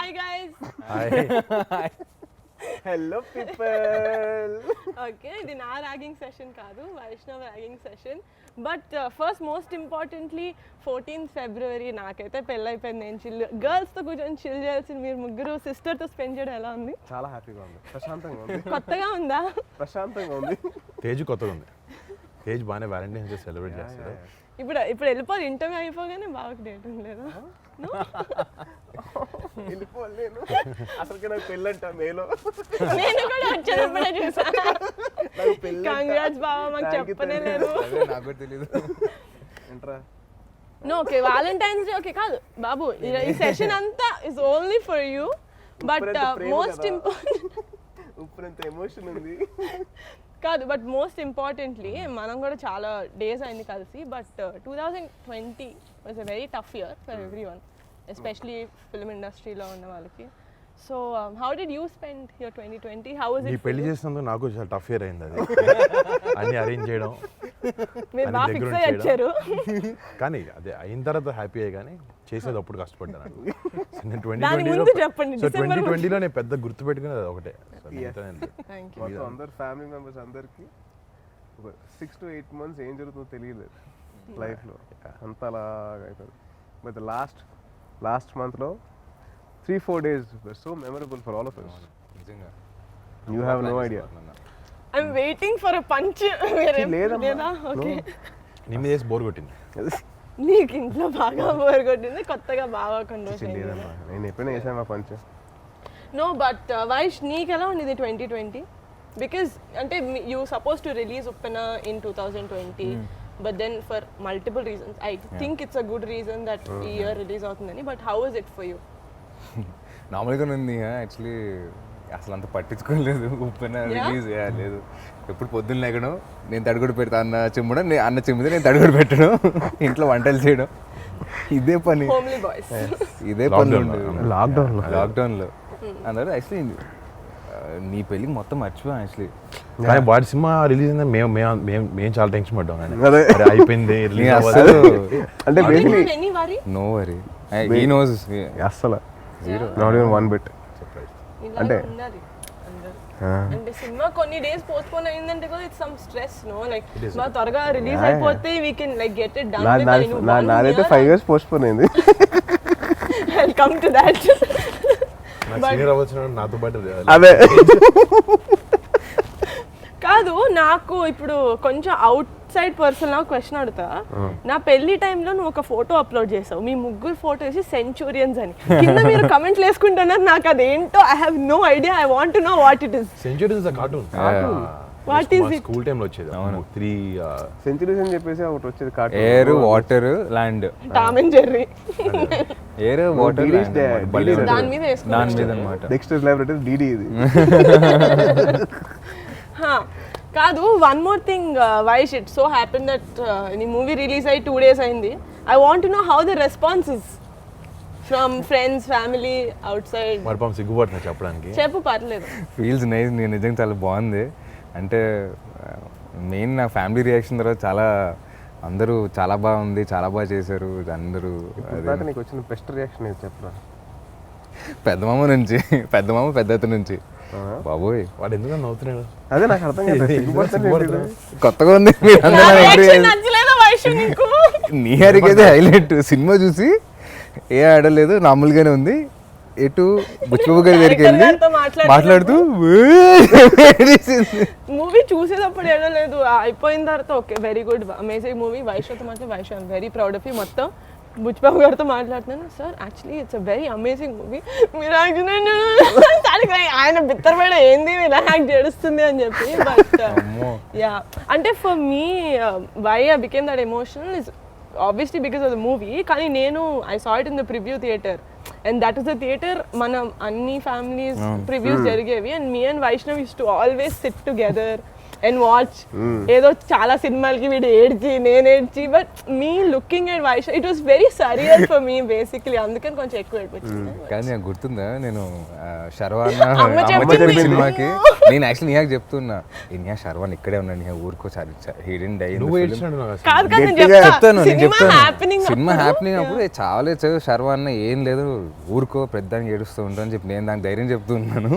Hi guys. Hi. Hello people. Okay, ఇది నా ragging session కాదు, Vaishnav ragging session. But first most importantly 14th February నాకైతే పెళ్ళైపోయింది. నేను చిల్ గర్ల్స్తో కూర్చొని చిల్ చేయాల్సింది మీరు ముగ్గురు సిస్టర్తో స్పెండ్ చేయడం ఎలా ఉంది? చాలా హ్యాపీగా ఉంది, ప్రశాంతంగా ఉంది. కొత్తగా ఉందా? ప్రశాంతంగా ఉంది. తేజ్ కొత్తగా ఉంది. తేజ్ బాగానే వ్యాలంటైన్స్ డే సెలబ్రేట్ చేస్తాడు. ఇప్పుడు వెళ్ళిపోయి ఇంటర్వ్యూ అయిపోగానే బాగా డేట్ ఉండలేదు. వెళ్ళిపోలేను అసలుకి నాకు పెళ్ళంట మేలో. నేను కూడా వచ్చేటప్పుడే చూసాను. కంగ్రాట్స్ బావా, మాకు చెప్పనే లేదు. నాకు తెలియదు. ఏంట్రా no okay, Valentine's Day okay కాదు బాబు, ఈ సెషన్ అంతా is only for you. But most important ఉప్పునంత ఎమోషన్ ఉంది. కాదు, బట్ మోస్ట్ ఇంపార్టెంట్లీ మనం కూడా చాలా డేస్ అయింది కలిసి. But 2020 was a very tough year for every one, especially film ఇండస్ట్రీలో ఉన్న వాళ్ళకి. So how did you spend your 2020? How was నీ ఇట్? పెళ్లి చేసినందుకు నాకు చాలా టఫ్ ఇయర్ అయింది అది. అన్ని అరేంజ్ చేయడం, మీరు అన్ని బాగా దగ్గర ఫిక్స్ నుంచి అయ్యి వచ్చారు. కానీ అదే అయిన తర్వాత హ్యాపీ అయ్యి, కానీ చేసేది అప్పుడు కష్టపడ్డాను. నేను దాని ముందు చెప్పండి, 2020లో నేను పెద్ద గుర్తు పెట్టుకునేది ఒకటే. Thank you. మొత్తం అందరు ఫ్యామిలీ మెంబర్స్ అందరికి ఒక 6 to 8 months ఏం జరుగుతుందో తెలియలేదు లైఫ్లో, అంత అలాగా అయిపోయింది. బట్ లాస్ట్ మంత్లో 3-4 days were so memorable for all of us. You have no idea. I'm waiting for a punch. లేదా? ఓకే. నీ మీద వేసి బోర్ కొట్టింది. నీకు ఇంట్లో బాగా బోర్ కొట్టింది, కొత్తగా బాగా కండోషన్. లేదమ్మా, నేను ఎప్పుడైనా వేసాను పంచ. నో బట్ వైష్, నీకు ఎలా ఉండేది 2020? బికాస్ అంటే you suppose to release Uppena in 2020, but then for multiple reasons I think it's a good reason that ఈ ఇయర్ రిలీజ్ అవుతుందని. But how is it for you? నార్మల్గానే ఉంది యాక్చువల్లీ, అసలు అంత పట్టించుకోలేదు. ఉప్పెన రిలీజ్ చేయలేదు. ఎప్పుడు పొద్దున్న లేకడం, నేను తడుగుడు పెడతా అన్న చెమ్మడం, అన్న చెమ్మితే నేను తడుగుడు పెట్టడం, ఇంట్లో వంటలు చేయడం, ఇదే పని. Homely boys. ఇదే పని లాక్డౌన్లో అందరూ యాక్చువల్లీ నీ పెళ్ళికి మొత్తం మర్చిపోయాం యాక్చువల్లీ. కానీ వాడి సినిమా రిలీజ్ అయిందని మేము చాలా టెన్షన్ పడ్డాం. అదే. అరే అయిపోయింది, release అసలు అంటే basically any worry? No worry, he knows. అస్సలు నాట్ ఈవెన్ వన్ బిట్. అంటే అంటే సినిమా కొన్ని డేస్ పోస్ట్పోన్ అయిందంటే కూడా it's some stress, no like మా త్వరగా రిలీజ్ అయిపోతే we can like get it done. నాదైతే 5 years పోస్ట్పోన్ అయింది. I'll come to that. నాకు senior అవ్వచ్చిన నాతో పాటు అదే కాదు, నాకు ఇప్పుడు కొంచెం అవుట్ సైడ్ పర్సన్ నాకు క్వశ్చన్ అడుగుతా. నా పెళ్లి టైంలో నువ్వు ఒక ఫోటో అప్లోడ్ చేసావు, మీ ముగ్గురు ఫోటో వేసి సెంచురియన్స్ అని. కింద మీరు కమెంట్లు వేసుకుంటున్నారు, నాకు అదేంటో I have no idea. I want to know what it is. Centuries cartoon. What is it? School టైంలో వచ్చేది. 3 సెంచురీస్ అని చెప్పేసి ఒకటి వచ్చేది cartoon. Air, water, land. Tom and Jerry. Air, water, దాని మీద వేసుకున్నాను. దాని మీద అనమాట. డెక్స్టర్ ల్యాబొరేటరీ డిడి ఇది. కాదు, one more thing Vaish, it so happen that నీ మూవీ రిలీజ్ అయ్యి 2 days అయింది. I want to know how the response is from friends, family, out side. మరి పాపం సిగ్గుపడుతున్నా చెప్పడానికి. చెప్పు, పర్లేదు. Feels nice. నేను నిజంగా చాలా బాగుంది. అంటే మెయిన్ నా ఫ్యామిలీ రియాక్షన్ తర్వాత చాలా అందరూ చాలా బాగుంది, చాలా బాగా చేశారు అందరూ. దాకా నీకు వచ్చిన బెస్ట్ రియాక్షన్ ఏది చెప్పరా? పెద్దమామ నుంచి, పెద్దమామ పెద్దత నుంచి. బాబోయ్, వాడు ఎందుకు నవ్వుతున్నాడు? అదే నాకు అర్థం కాదు. కొత్తగా ఉంది. నా reaction నచ్చలేదా వైష్ నీకు? నీ హరికైతే హైలైట్. సినిమా చూసి ఏ ఆడలేదు, నార్మల్గానే ఉంది. ఎటు బుచ్చిబాబు గారి దగ్గరికి వెళ్ళి మాట్లాడుతూ మూవీ చూసేటప్పుడు ఏడలేదు, అయిపోయిన తర్వాత okay very good amazing movie. వైష్తో మాట్లాడి Vaish I'm very proud of you. మొత్తం బుచ్చిబాబు గారితో మాట్లాడుతున్నాను, sir actually it's a very amazing movie. మీరు ఆయన బిత్తరపడ ఏంది ఇలా యాక్ట్ చేస్తుంది అని చెప్పి. బట్ యా, అంటే for me why I became that emotional is obviously because of the movie. కానీ నేను I saw it in the preview theater and that is the theater మనం అన్ని families previews జరిగేవి and me and Vaishnav used to always sit together and watch ఏదో చాలా సినిమాలకి వీడు ఏడ్చి నేను ఏడ్చి but me looking at Vaish it was very surreal for me basically అందుకని కొంచెం ఎక్కువ ఏడిపించింది. కానీ నాకు గుర్తుందా నేను శర్వాన్న అమ్మ అమ్మ చెప్పింది. చెప్పిన సినిమాకి నేను యాక్చువల్లీ నీకు చెప్తున్నా ఇన్యా శర్వాన్ ఇక్కడే ఉన్నాడు నీ ఊరుకో హిడెన్ డై నువ్వు ఏడ్చినాడు నాకు అసలు. కాదు కాదు నేను చెప్తాను నేను సినిమా చెప్తాను హ్యాపెనింగ్ సినిమా హ్యాపెనింగ్ అప్పుడు చావలే శర్వాన్న ఏం లేదు ఊరుకో పెద్దానికి ఏడుస్తూ ఉంటా అని చెప్పి నేను దానికి ధైర్యం చెప్తూ ఉన్నాను.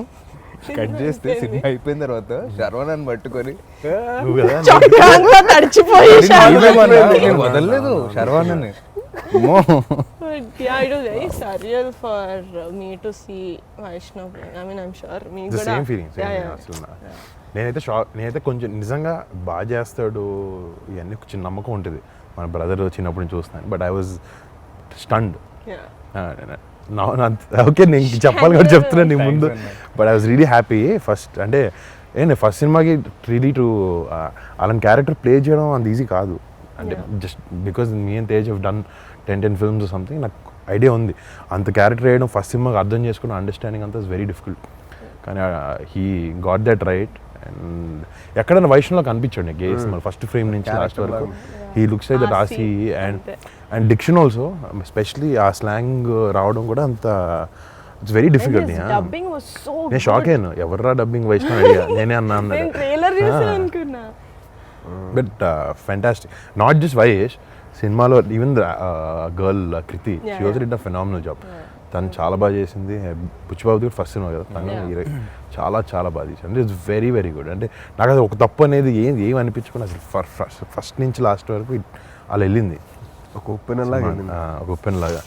కట్ చేస్తే సినిమా అయిపోయిన తర్వాత శర్వాన్ని పట్టుకొని నువ్వు కదా చొక్కాంలో తడిచిపోయి నేను వదలలేదు శర్వాన్ని. Yeah, it was very surreal for me to see Vaishnav. I mean, I'm sure me ద కూడా. Same feeling Yeah, yeah. అసలు నేనైతే నేనైతే కొంచెం నిజంగా బాగా చేస్తాడు ఇవన్నీ చిన్న నమ్మకం ఉంటుంది మన బ్రదర్ చిన్నప్పుడు నుంచి చూస్తున్నాను but I was stunned. Yeah. Okay నేను చెప్పాలి కాబట్టి చెప్తున్నాను నీ ముందు but I was really happy first అంటే నేను ఫస్ట్ సినిమాకి రియలీ టు అలాంటి క్యారెక్టర్ ప్లే చేయడం అంత ఈజీ కాదు అంటే just because me and Tej have done 10 films something నాకు ఐడియా ఉంది అంత క్యారెక్టర్ వేయడం ఫస్ట్ సినిమాకి అర్థం చేసుకున్న అండర్స్టాండింగ్ అంతా ఇస్ వెరీ డిఫికల్ట్ కానీ he got that right and ఎక్కడైనా వైష్ణవ్లో కనిపించాడు నీకు ఏ సినిమా ఫస్ట్ ఫ్రేమ్ నుంచి లాస్ట్ వరకు హీ లుక్స్ లైక్ దట్ ఆసీ అండ్ డిక్షన్ ఆల్సో ఎస్పెషలీ ఆ స్లాంగ్ రావడం కూడా అంత it's very difficult. And his dubbing was so నేను good. షాక్ అయ్యాను ఎవర్రా డబ్బింగ్ వైష్ణవ్ అడిగా నేనే అన్నా నేను అన్నాడు ట్రైలర్ చూసి అనుకున్నా. But fantastic not just Vaish సినిమాలో even the girl Krithi she was did a phenomenal job తను చాలా బాగా చేసింది బుచ్చిబాబు కూడా ఫస్ట్ సినిమా కదా తను చాలా చాలా బాగా చేసింది అంటే ఇట్స్ వెరీ వెరీ గుడ్ అంటే నాకు అది ఒక తప్పు అనేది ఏం అనిపించుకుని అసలు ఫస్ట్ నుంచి లాస్ట్ వరకు అలా వెళ్ళింది ఒక ఉప్పెన లాగా ఒక ఉప్పెన్ లాగా.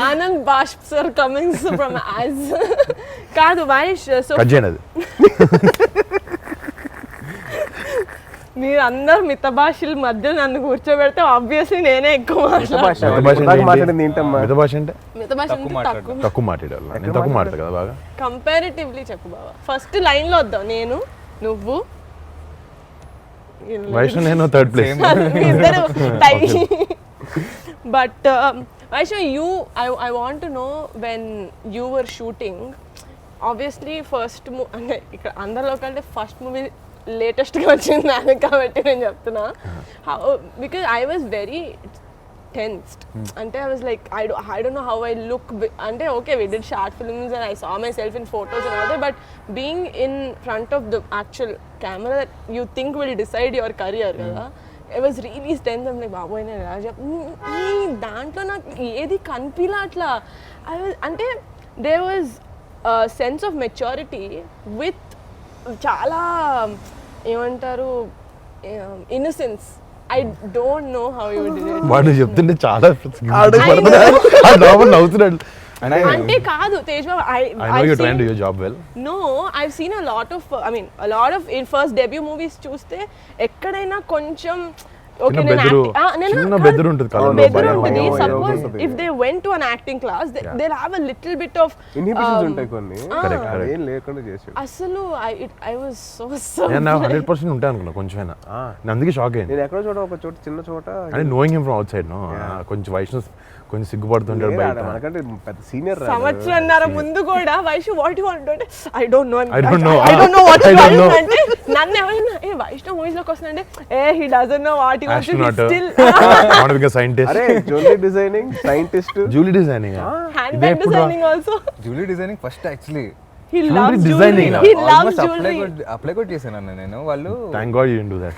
ఆనంద్ బాష్ప్ సార్ కమింగ్స్ ఫ్రమ్ యాజ్ కాదు వైష్ సో కట్ చేయండి అది మీరు అందరు మిత భాషల మధ్య నన్ను కూర్చోబెడితే ఆబ్వియస్లీ నేనే ఎక్కువ మిత భాష అంటే మాట్లాడింది ఏంటమ్మా మిత భాష అంటే మిత భాష అంటే తక్కువ తక్కువ మాట్లాడాలి నేను తక్కువ మాట్లాడతా కదా బాగా కంపారిటివ్లీ చెప్పు బాబా ఫస్ట్ లైన్ లో వద్దాం నేను నువ్వు వైష్ణవ్ నేను థర్డ్ ప్లేస్ ఇద్దరు tie but Vaishnav you I want to know when you were shooting obviously first అంటే ఇక్కడ అందరిలో కంటే ఫస్ట్ మూవీ లేటెస్ట్గా వచ్చింది దానికి కాబట్టి నేను చెప్తున్నా because I was very tensed అంటే I was like I don't know how I look అంటే okay we did short films and I saw myself in photos and all but being in front of the actual camera that you think will decide your career కదా I was really tense I'm like బాబోయ్ నేను ఎలా ఈ దాంట్లో నాకు ఏది కనిపిలా అట్లా ఐ వాజ్ అంటే they was sense of maturity with చాలా ఏమంటారు innocence I don't know how you did it వాడు చెప్తుంటే చాలా నవ్వుతున్నాడు. అంటే కాదు Tej babu I know you're trying to do your job well. No I've seen a lot of in first debut movies చూస్తే ఎక్కడైనా కొంచెం okay చిన్న బెదురు ఉంటుంది కళ్ళలో భయం. Suppose if they went to an acting class they have a little bit of inhibitions ఉంటాయి కొన్ని Correct, correct. ఏం లేకుండా చేసాడు. అసలు ఐ వాజ్ సో నేను 100% ఉంటాను అనుకున్నా కొంచెమైనా నేను అందుకే షాక్ అయ్యింది నేను ఎక్కడో చోట ఒక చోట చిన్న చోట అంటే knowing him from outside no కొంచెం వైష్ణవ్ కొంచెం సిగ్గుపడుతుంటాడు బయట. మనకంటే పెద్ద సీనియర్ సంవత్సరంన్నర ముందు కూడా వైష్ణవ్ వాట్ యు వాంట్ అంటే I don't know I don't know. I don't know what I you don't know. Want అంటే నన్ను ఎవరైనా ఏ వైష్ణవ్ మూవీస్ లోకి వస్తుందంటే ఏ he doesn't know what you want Astronaut. Still want become scientist అరే jewellery designing scientist jewellery designing handbag designing also jewellery designing first actually he Jewelry loves designing. Jewellery he loves jewellery apply కూడా చేశాను అన్న నేను వాళ్ళు thank God you do that.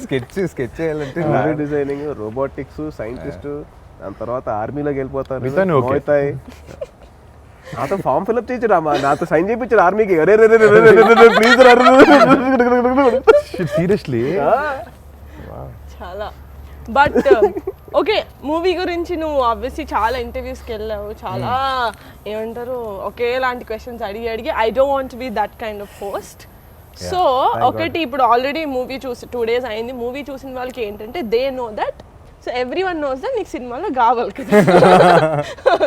Sketch చేయాలంటే jewellery designing robotics scientist దాని తర్వాత ఆర్మీలోకి వెళ్ళిపోతారు మిగతాన్ని okay. మోయితాయి నాతో ఫామ్ ఫిల్అప్ చేయించాడు అమ్మా నాతో సైన్ చేయించాడు ఆర్మీకి అరే ప్లీజ్ సీరియస్లీ చాలా బట్ ఓకే మూవీ గురించి నువ్వు ఆబ్వియస్లీ చాలా ఇంటర్వ్యూస్కి వెళ్ళావు చాలా ఏమంటారు ఒకేలాంటి క్వశ్చన్స్ అడిగి I don't want be that kind of host so ఒకటి ఇప్పుడు ఆల్రెడీ మూవీ చూసి 2 days అయింది మూవీ చూసిన వాళ్ళకి ఏంటంటే they know that so everyone knows that నీకు సినిమాలో కావాలి కదా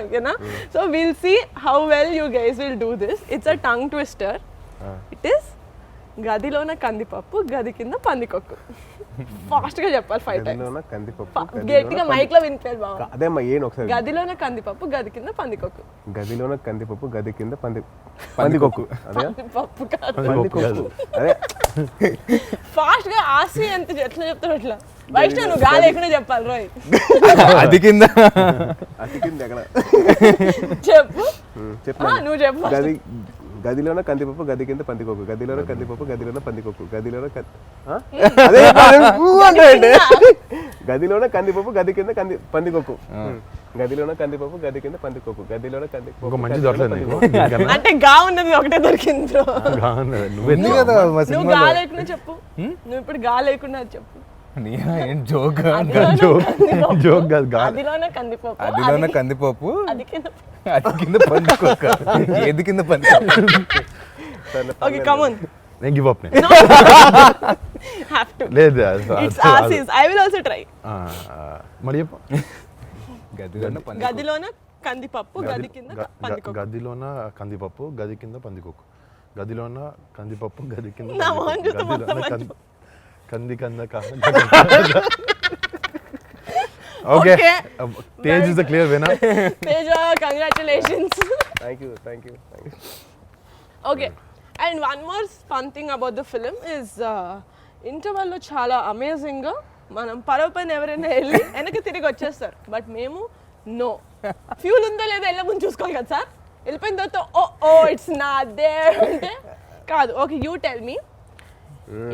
ఓకేనా so will see how well you guys will do this it's a tongue twister it is గదిలోన కందిపప్పు గది కింద పందికొక్కు. ఫాస్ట్ గా చెప్పాలి 5 టైమ్స్. గదిలోన కందిపప్పు గట్టిగా మైక్ లో వినిపించాలి బావ. అదేమ్మా ఏను ఒకసారి. గదిలోన కందిపప్పు గది కింద పందికొక్కు. గదిలోన కందిపప్పు గది కింద పందికొక్కు. అదే పప్పు కాదు. పందికొక్కు. అదే ఫాస్ట్ గా ఆసి ఎంత ఎట్లా చెప్తారు అట్లా. వైష్ణవ్ నువ్వు గాలి లేకుండా చెప్పాలి రోయ్. అది కింద అతికింది ఎక్కడ చెప్పు. చెప్పు. నువ్వు చెప్పు. గదిలోన కందిపప్పు గది కింద పందికొక్కు. గదిలోన కందిపప్పు గదిలోన పందికొక్కు. గదిలోన అదే అంటే గదిలోన కందిపప్పు గది కింద పందికొక్కు. గదిలోన కందిపప్పు గది కింద పందికొక్కు. గదిలోన కందిపప్పు. ఒక మంచి దొరకలేదు నీకు? అంటే గా ఉన్నది ఒకటే దొరికింది బ్రో. నువ్వు కదా మా నువ్వు సినిమాలో. గా లేకుండా చెప్పు. నువ్వు ఇప్పుడు గా లేకుండా చెప్పు. ఏం జోక్ జోక్ కాదు గాలి. అదిలోనే కందిపప్పు అదిలోన కందిపప్పు అది కింద. అది కింద పందికొక్క. ఏది కింద పందికొక్క? Okay come on. నేను గివ్ అప్ నేను హావ్ టు. లేదు ఇట్స్ ఆసిస్. I will also try. మరి చెప్పు. గదిలోన పంది గదిలోన కందిపప్పు గది కింద పందికొక్కు. గదిలోన కందిపప్పు గది కింద పందికొక్కు. గదిలోన కందిపప్పు గది కింద నా మొహం చూస్తే గదిలోన మొత్తం కంది కంద okay Tej is the clear winner. Teja congratulations. Thank you. Okay and one more fun thing about the film is ఇంటర్వెల్లో చాలా అమేజింగ్గా మనం పరవ పైన ఎవరైనా వెళ్ళి వెనక్కి తిరిగి వచ్చేస్తారు. బట్ మేము నో, ఫ్యూల్ ఉందో లేదో వెళ్ళే ముందు చూసుకోవాలి కదా సార్. వెళ్ళిపోయిన తర్వాత ఓ ఇట్స్ నాట్ దేర్ అంటే కాదు. Okay you tell me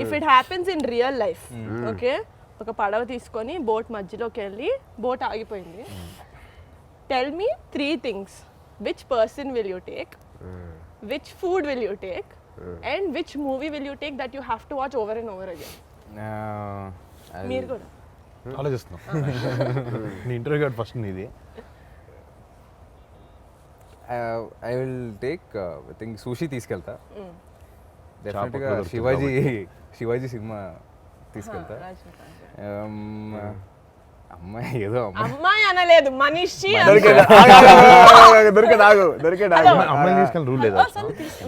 if it happens in real life. Okay ఒక పడవ తీసుకొని బోట్ మధ్యలోకి వెళ్ళి బోట్ ఆగిపోయింది. Tell me 3 things. Which person will you take, which food will you take, and which movie will you take that you have to watch over and over again. మీరు కూడా ఆలోచిస్తున్నాం. నీ ఇంటర్వ్యూ కార్డ్ ఫస్ట్ నీది. I will take I think Sushee తీసుకెళ్తా. డెఫినెట్గా చాపలు Shivaji cinema తీసుకెళ్తా. అమ్మాయి ఏదో అమ్మాయి అనలేదు మనిషి. దొరికేదాగు అమ్మాయిని తీసుకెళ్ళి రూల్ లేదా?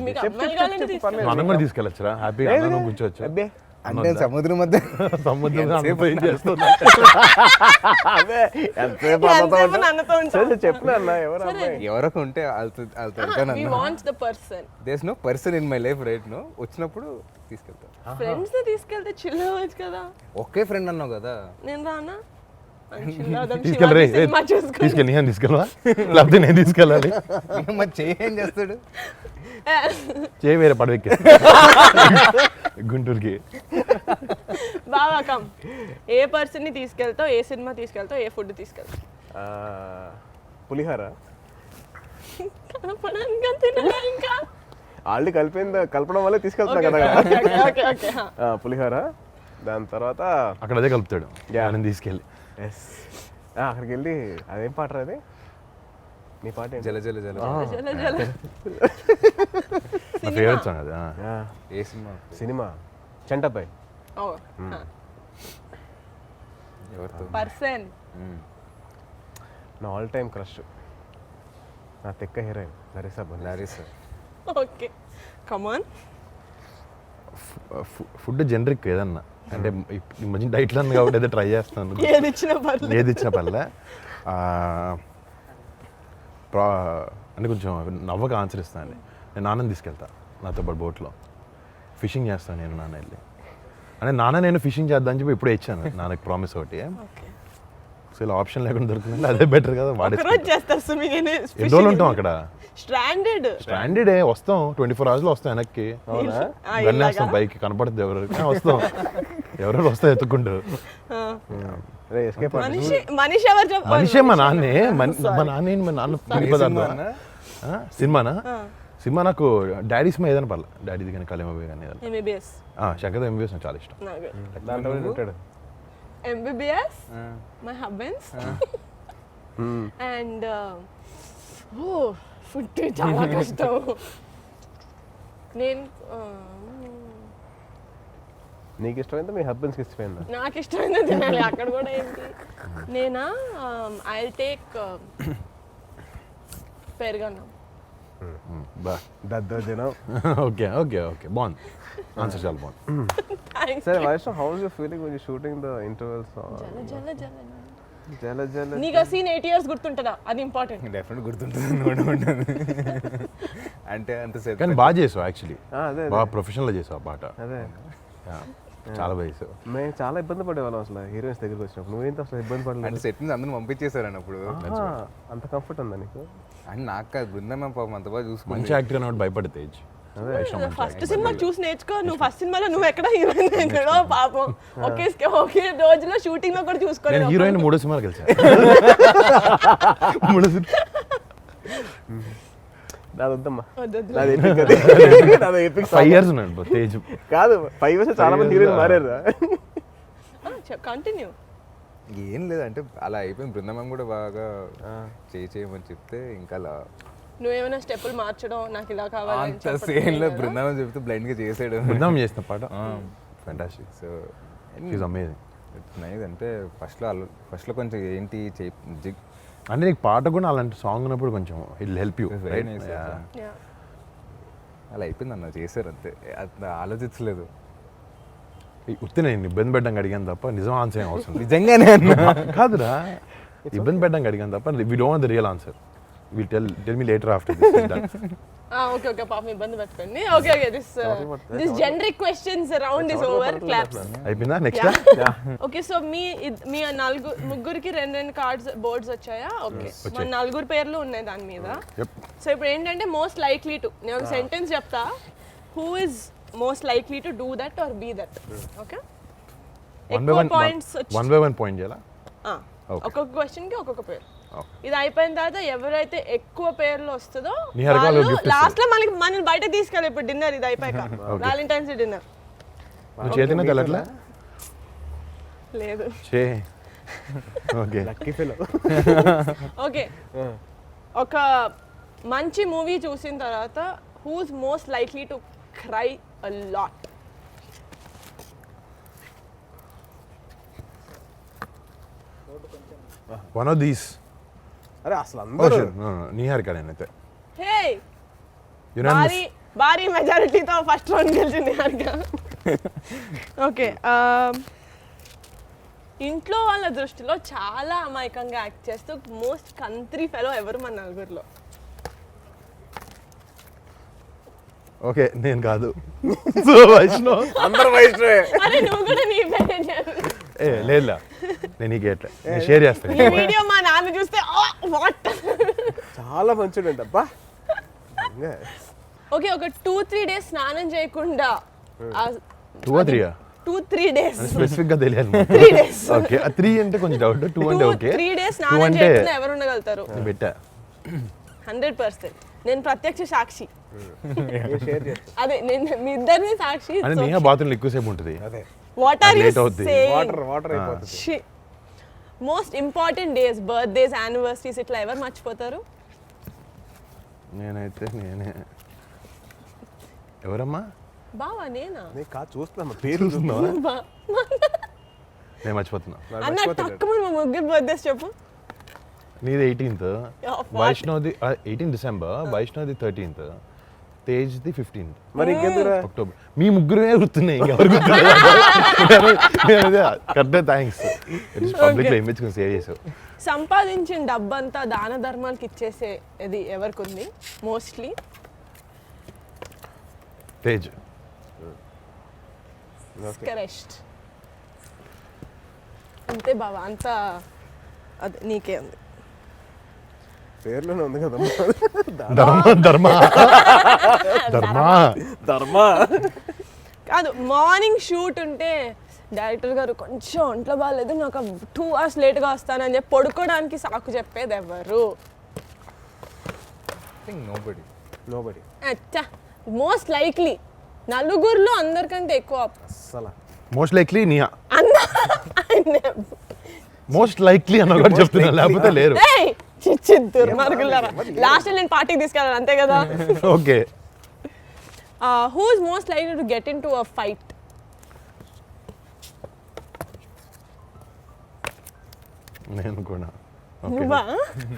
మీకు అమ్మాయిలు కావాలంటే తీసుకోండి. మనం కూడా తీసుకెళ్ళొచ్చురా హ్యాపీగా అందరం కూర్చోవచ్చు. అంటే సముద్రం మధ్య సముద్రం ఎంతసేపు నన్నుతో ఉంటావు? చెప్పిన అన్న ఎవరు అమ్మాయి ఎవరొక ఉంటే వాళ్ళతో We want the person. There's no person in my life right no. వచ్చినప్పుడు తీసుకెళ్తా. ఫ్రెండ్స్ ని తీసుకెళ్తే చిల్ అవ్వచ్చు కదా. ఒకే ఫ్రెండ్ అన్నావు కదా. నేను రానా? తీసుకెళ్ళరే తీసుకెళ్ళి నేను తీసుకెళ్ళవా లేకపోతే నేను తీసుకెళ్ళాలి? మరి చేంజ్ చేస్తాడు. చేయి వేరే పడవెక్కి గుంటూరుకి. బాగా కమ్. ఏ పర్సన్ ని తీసుకెళ్తావు, ఏ సినిమా తీసుకెళ్తావు, ఏ ఫుడ్ తీసుకెళ్తావు? పులిహోర. కనపడానికి అంతేనా ఇంకా? ఆల్రెడీ కలపడం వల్లే తీసుకెళ్తున్నా కదా. ఓకే ఓకే పులిహోర. దాని తర్వాత అక్కడ అదే కలుపుతాడు నేను తీసుకెళ్ళి. అక్కడికి వెళ్ళి అదేం పాట అది నీ పాట ఏంటి? జల జల జల జల జల. నా ఫేవరెట్ సాంగ్ అది. ఏ సినిమా? సినిమా చంటపై. ఓ ఎవరితో? పర్సన్. నా ఆల్ టైమ్ క్రష్ నా తెక్క heroine Larissa. Okay come on. Food generic ఏదన్నా అంటే ఈ మధ్య డైట్లో ఉంది కాబట్టి అయితే ట్రై చేస్తాను. ఏది ఇచ్చినా పర్లేదు. ఏది ఇచ్చిన పర్లే. అంటే కొంచెం నవ్వక ఆన్సర్ ఇస్తాను. నేను నాన్నని తీసుకెళ్తా నాతో పాటు బోట్లో ఫిషింగ్ చేస్తాను. నేను నాన్న వెళ్ళి అంటే నాన్న నేను ఫిషింగ్ చేద్దామని చెప్పి ఇప్పుడే ఇచ్చాను నాన్నకి ప్రామిస్ ఒకటి. సో ఇలా ఆప్షన్ లేకుండా దొరుకుతుంది అదే బెటర్ కదా. ఒకరోజు చేస్తారు స్విమ్మింగ్. ఎన్ని రోజులు ఉంటాం అక్కడ? స్ట్రాండెడ్ వస్తాం 24 hours వస్తాం వెనక్కి. గన్నేస్తాం పైకి కనపడుతుంది ఎవరికి వస్తాం. ఎవరెవరు వస్తాం ఎత్తుకుంటూ. మనిషి ఎవరు చెప్పారు? మనిషే మా నాన్నే. మా నాన్న మా నాన్న పని పదార్థం. సినిమానా? సినిమా నాకు డాడీ సినిమా ఏదైనా పర్లే. డాడీది కానీ కళిమబే కానీ ఏదైనా. ఎంబీబీఎస్. శంకర్ ఎంబీబీఎస్ నాకు చాలా ఇష్టం. ఉంటాడు MBBS my husband's and food చాలా కష్టం. నేను నీకు ఇష్టమైందా మీ హస్బెండ్స్కి ఇష్టమైందా? నాకు ఇష్టమైంది తినాలి. అక్కడ కూడా ఏంటి నేనా ఐ టేక్ పెరుగన్నం. బా దద్దోజనం. ఓకే ఓకే ఓకే బాగుంది ఆన్సర్ చాలా బాగుంది. సరే Vaishnav, how is you feeling when you shooting the intervals? జల జల నీకు ఆ సీన్ 8 years గుర్తుంటుందా? అది ఇంపార్టెంట్. డెఫినెట్ గుర్తుంటుంది. అంటే అంతసేపు కానీ బాగా చేసావు యాక్చువల్లీ, అదే బాగా ప్రొఫెషనల్గా చేసావు ఆ పాట. అదే Yeah, చాలా బాగా చేసావు. మేము చాలా ఇబ్బంది పడేవాళ్ళం అసలు హీరోయిన్స్ దగ్గరికి వచ్చినప్పుడు. నువ్వేంత అసలు ఇబ్బంది అంటే పడలేదు? సెట్ నుంచి అందరూ పంపించేశారని అప్పుడు. అంత కంఫర్ట్ ఉందా నీకు? అండ్ నాకు కాదు, బృందం పాపం అంత బాగా చూసుకుంది. మంచి యాక్టర్ అన్నట్టు భయపడి తేజ్. ఫస్ట్ సినిమా చూసి నేర్చుకో. నువ్వు ఫస్ట్ సినిమాలో నువ్వు ఎక్కడ హీరోయిన్ ఎక్కడో పాపం ఒకే రోజులో షూటింగ్ లో కూడా నేను చూసుకోలేదు. హీరోయిన్ 3 సినిమాలు కలిసా. 3 సినిమా నాది వద్దమ్మా, వద్దొద్దు. నాది epic అది. నాది epic 5 years ఉన్నాడు తేజ్. కాదు 5 years చాలా మంది హీరోయిన్ మారారు. కంటిన్యూ. ఏం లేదంటే అలా అయిపోయింది. బృందం కూడా బాగా చేయమని చెప్తే ఇంకా అలా నువ్వేమైనా స్టెప్పులు మార్చడం నాకు ఇలా కావాలి అంత సేమ్ లో బృందావనం చెప్తే బ్లైండ్ గా చేసాడు. బృందావనం చేసిన పాట fantastic. So is amazing. It's nice. అంటే ఫస్ట్లో కొంచెం ఏంటి అంటే నీకు పాట కూడా అలాంటి సాంగ్ ఉన్నప్పుడు కొంచెం it help you. Very nice. అలా అయిపోయింది అన్న, చేశారు అంతే, అట్లా ఆలోచించలేదు. ఉత్తి నేను ఇబ్బంది పెట్టడానికి అడిగాను తప్ప నిజం ఆన్సర్ ఏం అవసరం లేదు. నిజంగానే అన్న కాదురా, ఇబ్బంది పెట్టడానికి అడిగాను తప్ప we don't want the real answer. Will tell me later after this. Okay okay పాపం ఇబ్బంది పెట్టుకోండి. Okay okay this generic questions around is over. Claps అయిపోయిందా? Next okay. సో మీ ముగ్గురికి 2 కార్డ్స్ బోర్డ్స్ వచ్చాయా? ఓకే, మన 4 పేర్లు ఉన్నాయి దాని మీద. సో ఇప్పుడు ఏంటంటే మోస్ట్ లైక్లీ టు, నేను ఒక సెంటెన్స్ చెప్తా, who is most likely to do that or be that. Okay, ఎక్కువ points one by one point చేయాలా? ఒక్కొక్క క్వశ్చన్ కి ఒక్కొక్క పేరు. ఇది అయిపోయిన తర్వాత ఎవరైతే ఎక్కువ పేర్లు వస్తుందో లాస్ట్ లో మనల్ని బయట తీసుకెళ్ళి. ఇప్పుడు డిన్నర్ ఇది అయిపోయాక వ్యాలంటైన్స్ డే డిన్నర్. నువ్వు చేతిన తెలట్లే లేదు. Okay lucky fellow. ఓకే, ఒక మంచి మూవీ చూసిన తర్వాత who's most likely to cry a lot? One of these. అరే అసలు అందరూ నిహారిక నేనైతే హే భారీ మెజారిటీతో ఫస్ట్ రౌండ్ గెలిచింది నిహారిక. ఓకే, ఇంట్లో వాళ్ళ దృష్టిలో చాలా అమాయకంగా యాక్ట్ చేస్తూ మోస్ట్ కంట్రీ ఫెలో ఎవరు మన 4లో? ఓకే, నేను కాదు. సో వైష్ణవ్, అందరూ వైష్ణవే. అరే నువ్వు కూడా నీ పేరే చెప్పు. లేదా నేను నీకు ఎట్లా నేను షేర్ చేస్తాను. ఈ వీడియో మా నాన్న చూస్తే వాట్. చాలా మంచిదండి అబ్బా. ఓకే, ఒక 2-3 days స్నానం చేయకుండా 2 or 3 2-3 days స్పెసిఫిక్ గా తెలియాలి. 3 days ఓకే, 3 అంటే కొంచెం డౌట్, 2 అంటే ఓకే. 3 days స్నానం చేయకుండా ఎవరు ఉండగలుగుతారు? నేను పెట్టా 100%. నేను ప్రత్యక్ష సాక్షి. షేర్ చేస్తాను. అదే నేను మీ ఇద్దరిని సాక్షి. అంటే నేహా బాత్రూంలో ఎక్కువసేపు ఉంటుంది. అదే వాట్ ఆర్ యు late అవుద్ది. సేయింగ్? వాటర్ అయిపోతుంది. Most important days, birthdays, anniversaries ఇట్లా ఎవరు మర్చిపోతారు? నేనైతే ఎవరమ్మా? బావా నేనా? నేను కాదు చూస్తున్నా పేరు చూస్తున్నావా? నేను మర్చిపోతున్నా. అన్న తక్కువ మా ముగ్గురు బర్త్డేస్ చెప్పు. నీది 18th, వైష్ణవ్ది 18 December, వైష్ణవ్ది 13th, తేజ్ది 15th. మరి ఇంకెందుకురా? అక్టోబర్. మీ ముగ్గురే గుర్తున్నాయి, ఇంకెవరు కరెక్టే. థ్యాంక్స్. పబ్లిక్లో ఇమేజ్ కొంచెం సేవ్ చేసావు. సంపాదించిన డబ్బంతా దాన ధర్మాలకు ఇచ్చేసే ఇది ఎవరికి ఉంది మోస్ట్లీ? తేజ్. కరెక్ట్. అంతే బావా, అంతా అది నీకే ఉంది. పేర్లోనే ఉంది కదా ధర్మా. కాదు, మార్నింగ్ షూట్ ఉంటే డైరెక్టర్ గారు కొంచెం ఒంట్లో బాగాలేదు, నాకు 2 hours లేట్గా వస్తానని చెప్పి పడుకోవడానికి సాకు చెప్పేది ఎవరు? నోబడి. అచ్చా, మోస్ట్ లైక్లీ 4లో అందరికంటే ఎక్కువ అస్సలు మోస్ట్ లైక్లీ నిహా. అన్న మోస్ట్ లైక్లీ అన్న కూడా చెప్తున్నా, లేకపోతే లేరు. చిచ్చి దుర్మార్గులారా, లాస్ట్ నేను పార్టీకి తీసుకెళ్ళాను అంతే కదా. Okay, who is most likely to get in to a fight? నేను కూడా. నువ్వా?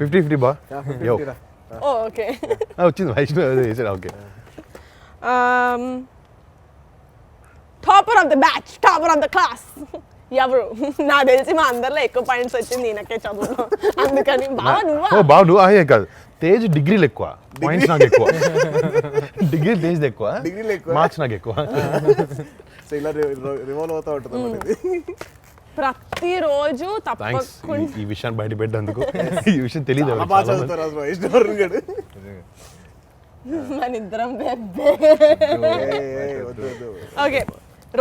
50-50 బా. యో ఓ ఓకే. వచ్చింది వైష్ణవ్ వేసాడు. Okay, topper of the batch, topper of the class ఎవరు? నాకు తెలిసి మా అందరిలో ఎక్కువ పాయింట్స్ వచ్చింది ఈయనకే చదువులో, అందుకని బావ నువ్వా? ఓ బాబు నువ్వు అయ్యే కాదు, తేజ్ డిగ్రీలు ఎక్కువ, పాయింట్స్ నాకు ఎక్కువ. డిగ్రీ తేజ్ ఎక్కువ, డిగ్రీలు ఎక్కువ, మార్క్స్ నాకు ఎక్కువ. సో ఇలా రివాల్వ్ అవుతూ ఉంటుంది అన్నమాట ఇది. ప్రతిరోజు థ్యాంక్స్ తప్పకుండా ఈ విషయాన్ని బయట పెట్టేందుకు. ఈ విషయం తెలియదు చాలా బాగా చదువుతారు అసలు వైష్ణవ్ గారు. మన ఇద్దరం బెబ్బే. వద్దు వద్దు. ఓకే,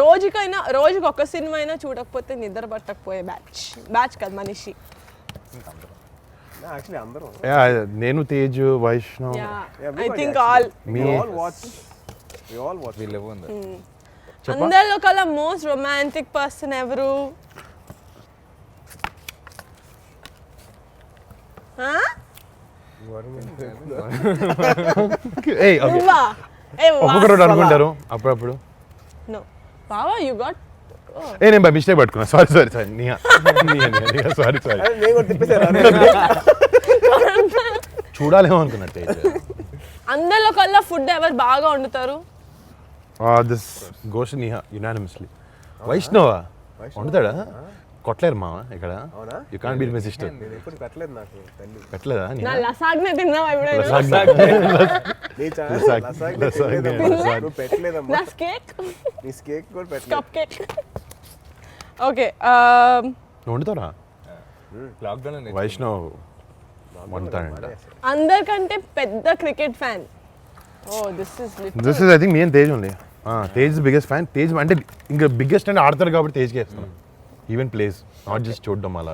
రోజుకి ఒక సినిమా అయినా చూడకపోతే నిద్ర పట్టకపోయే బ్యాచ్ కాదు మనిషి. యాక్చువల్లీ అందరం నేను Tej Vaishnav I think all me we all watch. వీళ్ళు ఉంది. అందరిలో కల్లా మోస్ట్ రొమాంటిక్ పర్సన్ ఎవరు? ఏయ్ ఓకే, నువ్వా? ఒక్కొక్కరు అనుకుంటారు అప్పుడప్పుడు. నో బావా, యు గాట్. నేను బై మిస్టేక్ పట్టుకున్నా, సారీ నిహా సారీ అరే నేను కూడా తిప్పేశాను. చూడాలేమో అనుకున్నా తేజ్. అందరిలో కల్లా ఫుడ్ ఎవరు బాగా వండుతారు? This goes Niha unanimously. వైష్ణవా వండుతాడా? కొట్టలేరు మామ ఇక్కడ. అవునా? You can't beat my sister. నేను ఎప్పుడు కట్టలేదు నాకు తల్లి. పెట్టలేదా నా లసాగ్నే తిన్నావా ఎప్పుడైనా? నీ ఛానల్ లసాగ్, లసాగ్ లసాగ్, పెట్టలేదమ్మా. లసాగ్. నువ్వు పెట్టలేదమ్మా. నా కేక్, నీ కేక్ కూడా పెట్టలేదు. Cup cake. ఓకే, నువ్వు వండుతారా? లాక్డౌన్ వైష్ణవ్ వండుతాడంట. అందరికంటే పెద్ద cricket fan. Oh this is this is I think me and Tej only. Tej biggest fan. Tej అంటే ఇంకా బిగ్గెస్ట్ అంటే ఆడతాడు కాబట్టి తేజ్కి వేస్తాను. ఈవెన్ ప్లేస్, నాట్ జస్ట్ చూడడం అలా.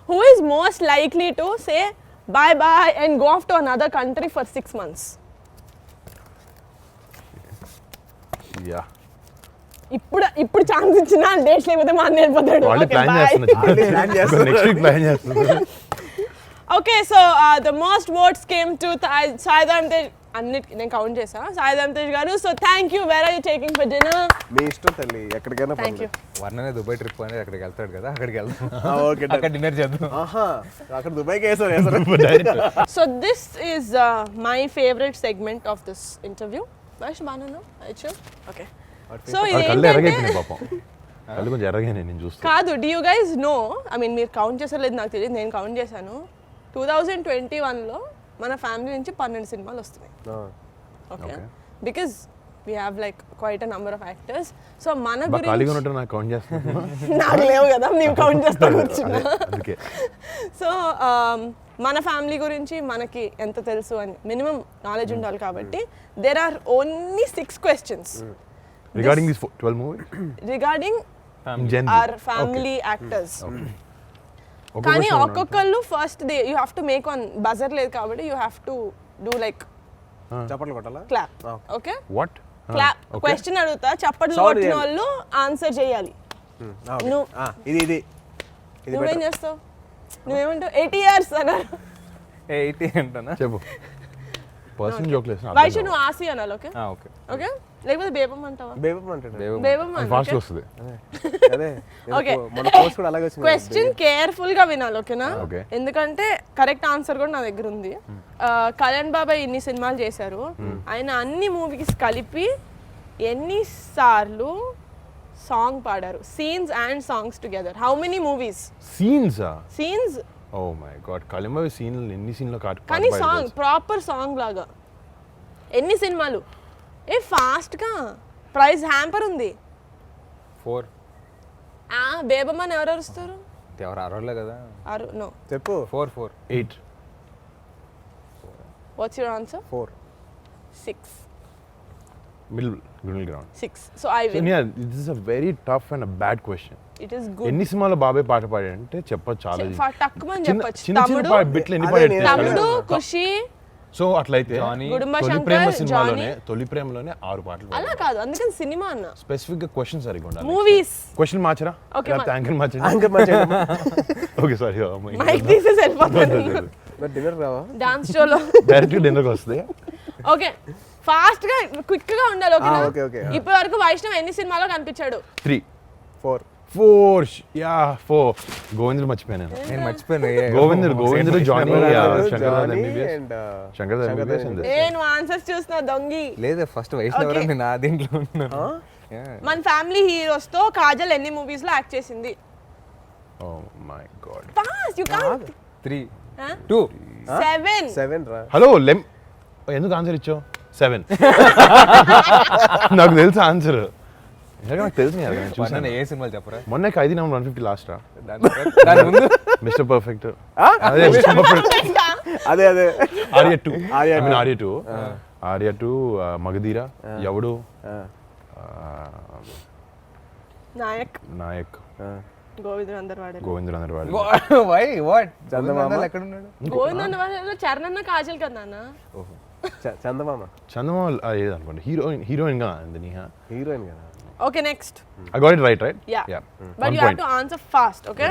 Who is most likely to say bye bye and go off to another country for 6 months? Yeah, ఇప్పుడు chance ఇచ్చినా డేట్స్ లేకపోతే మా అన్న వెళ్ళిపోతాడు. వాళ్ళు ప్లాన్ చేస్తున్నారు, నెక్స్ట్ వీక్ ప్లాన్ చేస్తున్నారు. Okay, so the most votes came to Sai Dharam Tej. అన్నిటికీ నేను కౌంట్ చేసా. సాయిధరం తేజ్ గారు, so thank you. Where are you taking for dinner? మీ ఇష్టం తల్లి, ఎక్కడికైనా థ్యాంక్ యూ. వర్ణనే దుబాయ్ ట్రిప్ అని అక్కడికి వెళ్తాడు కదా, అక్కడికి వెళ్తాం. ఓకే అక్కడ డిన్నర్ చేద్దాం. ఆహా, అక్కడ దుబాయ్కి వేసారు. So this is my favourite segment of this interview. Vaish బాను ఓకే. సో కళ్ళు ఎరగైపోయినాయి ఇదేంటంటే పాపం, కళ్ళు కొంచెం ఎరగైనాయి నేను చూస్తాను. కాదు, do you guys know, I mean మీరు కౌంట్ చేసలేదు నాకు తెలియదు, నేను కౌంట్ చేశాను. 2021లో మన ఫ్యామిలీ నుంచి 12 సినిమాలు వస్తున్నాయి. Okay, because we have like quite a number of actors. So మన ఖాళీగా గురించి ఉన్నట్టు నాకు కౌంట్ చేస్తున్నాను. నాకు లేవు కదా, మేము కౌంట్ చేస్తా కూర్చున్నా. అందుకే సో మన ఫ్యామిలీ గురించి మనకి ఎంత తెలుసు అని మినిమం నాలెడ్జ్ ఉండాలి కాబట్టి there are only 6 questions regarding this 12 movie regarding our family actors. కానీ ఒక్కొక్కళ్ళు first you have to make one buzzer లేదు కాబట్టి you have to do like చప్పట్లు కొట్టాలా? Clap. Okay, what clap. Question అడుగుతా, చప్పట్లు Sound కొట్టిన చేయాలి. వాళ్ళు ఆన్సర్ చేయాలి. నువ్వు ఇది నువ్వేం చేస్తావు? నువ్వేమంటావు? 80 years అన్నారు. 80 అంటానా? చెప్పు. పర్సనల్ జోక్ లేదు. వైషు నువ్వు ఆసి అనాలి. Okay okay. ఓకే, లేకపోతే బేబం అంటావా? బేబం అంటాడు. బేబం ఫాస్ట్ అంటే వస్తుంది. అదే ఓకే. మన కోర్స్ కూడా అలాగే వచ్చింది. క్వశ్చన్ కేర్ఫుల్ గా వినాలి, ఓకేనా? Okay. ఎందుకంటే కరెక్ట్ ఆన్సర్ కూడా నా దగ్గర ఉంది. కళ్యాణ్ బాబాయ్ ఇన్ని సినిమాలు చేశారు, ఆయన అన్ని మూవీస్ కలిపి ఎన్నిసార్లు సాంగ్ పాడారు? Scenes and songs together. How many movies? Scenes. Oh my god, కలింబావి సీన్ ఎన్ని సీన్లో కానీ సాంగ్ ప్రాపర్ సాంగ్ లాగా ఎన్ని సినిమాలు? ఏ ఫాస్ట్ గా, ప్రైజ్ హ్యాంపర్ ఉంది. 4. బేబమ్ అని ఎవరు అరుస్తారు? ఎవరు అరవలే కదా. నో, చెప్పు. 4. 8. What's your answer? 4. 6. Middle ground. 6. So I win. This is a very tough and bad question. It is good. ఎన్ని సినిమాలో బాబాయ్ పాట పాడాడంటే చెప్పచ్చు చాలా. టక్కుమని చెప్పొచ్చు. చిన్న చిన్న బిట్లు ఎన్ని పాడాడు? తమ్ముడు, ఖుషి. సో అట్లయితే గుడుంబ తొలి శంకర్, ప్రేమ జానీ. సినిమాలోనే తొలి ప్రేమలోనే 6 పాటలు అలా కాదు, అందుకని సినిమా అన్న. స్పెసిఫిక్ గా క్వశ్చన్ సరిగా ఉండాలి. మూవీస్. క్వశ్చన్ మార్చరా? Okay, యాంకర్ మార్చరా? యాంకర్ మార్చేయండి. Okay sorry. మైక్ తీసేసి వెళ్ళిపోతాను. మరి డిన్నర్ రావా? డాన్స్ షోలో డైరెక్ట్ డిన్నర్కి వస్తుంది. ఓకే, ఫాస్ట్ గా క్విక్ గా ఉండాలి, ఓకేనా? ఓకే. ఇప్పటి వరకు వైష్ణవ్ ఎన్ని సినిమాలో కనిపించాడు? 3. 4. 4 యా 4 గోవిందుడు మర్చిపోయాను నేను. నేను మర్చిపోయాను Govindudu Johnny Shankar Johnny MBBS and, Shankar MBBS and నేను ఆన్సర్స్ చూస్తున్నా దొంగి. లేదు ఫస్ట్ వైష్ణవ్ నేను నా దీంట్లో ఉన్నాను. మన ఫ్యామిలీ హీరోస్ తో కాజల్ ఎన్ని మూవీస్ లో యాక్ట్ చేసింది? Oh my God. Fast you can't. 3 Huh? 2 7. 7 రా. హలో ఎందుకు ఆన్సర్ ఇచ్చావు 7? నాకు తెలుసు ఆన్సర్, నాకు తెలుసు నేను చూసాను. ఏ సినిమాలు చెప్పరా? మొన్న ఖైదీ నంబర్ 150 లాస్ట్ రా, దాని ముందు మిస్టర్ పర్ఫెక్ట్, అదే మిస్టర్ పర్ఫెక్ట్, అదే ఆర్య 2, ఐ మీన్ ఆర్య 2, మగధీర, ఎవడు, నాయక్, గోవిందుడు అందరు వాడారు. గోవిందుడు అందరు వాడు. వై వాట్ చందమామ ఎక్కడ ఉన్నాడు? గోవిందుడు వాడారు. చరణ్ కాజల్ కదా నాన్న. చందమామ చందమామ ఏదనుకోండి, హీరోయిన్ గా అంది నీహా. హీరోయిన్ కదా. Okay next. I got it right? Yeah. But 1 you have point. to answer fast, okay?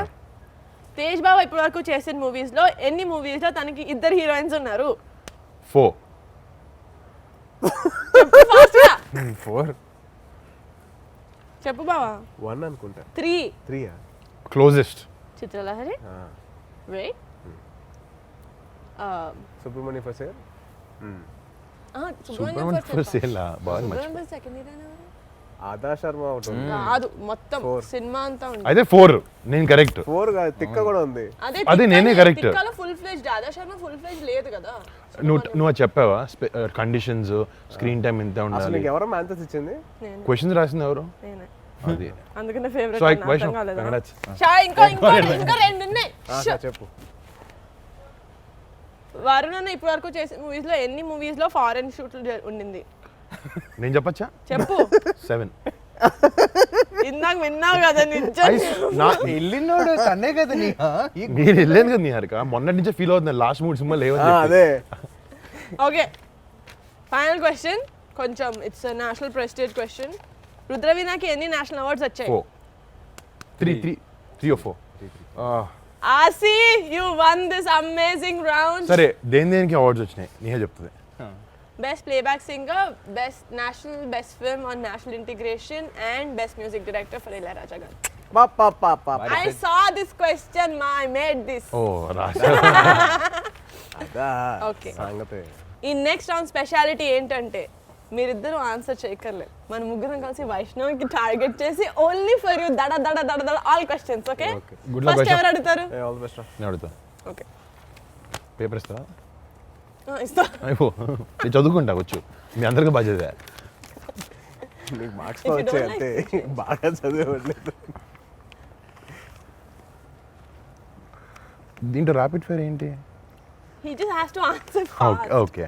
Tej బాబు ఇప్పటి వరకు చేసిన మూవీస్ లో ఎన్ని మూవీస్ లో తనకి ఇద్దరు హీరోయిన్స్ ఉన్నారు? 4. ఫాస్ట్ గా 4 చెప్పు బావా. 1 అనుకుంటా. 3. 3 Closest. Chitralahari. Wait. Subrahmanya for sale. Subrahmanyam for sale బాగా మంచి. సెకండ్ హీరోయిన్ ఎవరు? ఆదా శర్మ ఒకటి ఉంది. కాదు మొత్తం సినిమా అంతా ఉంది. అయితే 4 నేను కరెక్ట్. 4 కాదు, తిక్క కూడా ఉంది. అదే నేనే correct. తిక్కలో ఫుల్ ఫ్లెజ్డ్, ఆదా శర్మ ఫుల్ ఫ్లెజ్డ్ లేదు కదా. నువ్వు అది చెప్పావా కండిషన్స్, స్క్రీన్ టైం ఎంత అసలు ఉండాలి, నీకు ఎవరో ఆన్సర్స్ ఇచ్చింది? నేనే క్వశ్చన్స్ రాసింది ఎవరు? నేనే. అది అందుకనే so favourite I question congrats. ఇంకా రెండు ఉన్నాయి. చెప్పు. వరుణ్ అన్న ఇప్పటి వరకు చేసిన మూవీస్ లో ఎన్ని మూవీస్ లో ఫారెన్ షూట్లు ఉండింది? నేను చెప్పచ్చా? చెప్పు. 7. ఇందాక విన్నావు కదా నిజంగా. వెళ్ళినోడు తనే కదా నీ నేను వెళ్ళాను కదా నీ హరిక, మొన్నటి నుంచే ఫీల్ అవుతుంది లాస్ట్ 3 సినిమాలు లేవని. అదే ఓకే ఫైనల్ క్వశ్చన్, కొంచెం ఇట్స్ నేషనల్ ప్రెస్టీజ్ క్వశ్చన్. రుద్రవీణకి ఎన్ని నేషనల్ అవార్డ్స్ వచ్చాయి? 4. 3 or 4. ఆసి you won this amazing round. సరే దేనికి అవార్డ్స్ వచ్చినాయి నీహే చెప్తుంది. Best playback singer, best national, best film on national integration and best music director for Ilaiyaraaja గారు. I saw this question, I made this. ఓ రాజా. అదా okay సంగతి. ఈ నెక్స్ట్ రౌండ్ స్పెషాలిటీ ఏంటంటే మీరిద్దరూ ఆన్సర్ చేయక్కర్లేదు, మన ముగ్గురం కలిసి వైష్ణవ్కి టార్గెట్ చేసి ఓన్లీ ఫర్ యూ దడ దడ దడ దడ all questions. Okay Good luck, first Vaishnav. ఎవరు అడుగుతారు? All the best. నేను అడుగుతా. ఓకే పేపర్ ఇస్తారా? ఇస్తా. అయిపో నేను చదువుకుంటా వచ్చు, మీ అందరికీ బాధ్యత. నీకు మార్క్స్ If you వచ్చాయి don't అంతే, బాగా చదివేవాళ్ళలేదు. దీంట్లో ర్యాపిడ్ ఫైర్ ఏంటి? He just has to answer okay fast. Okay.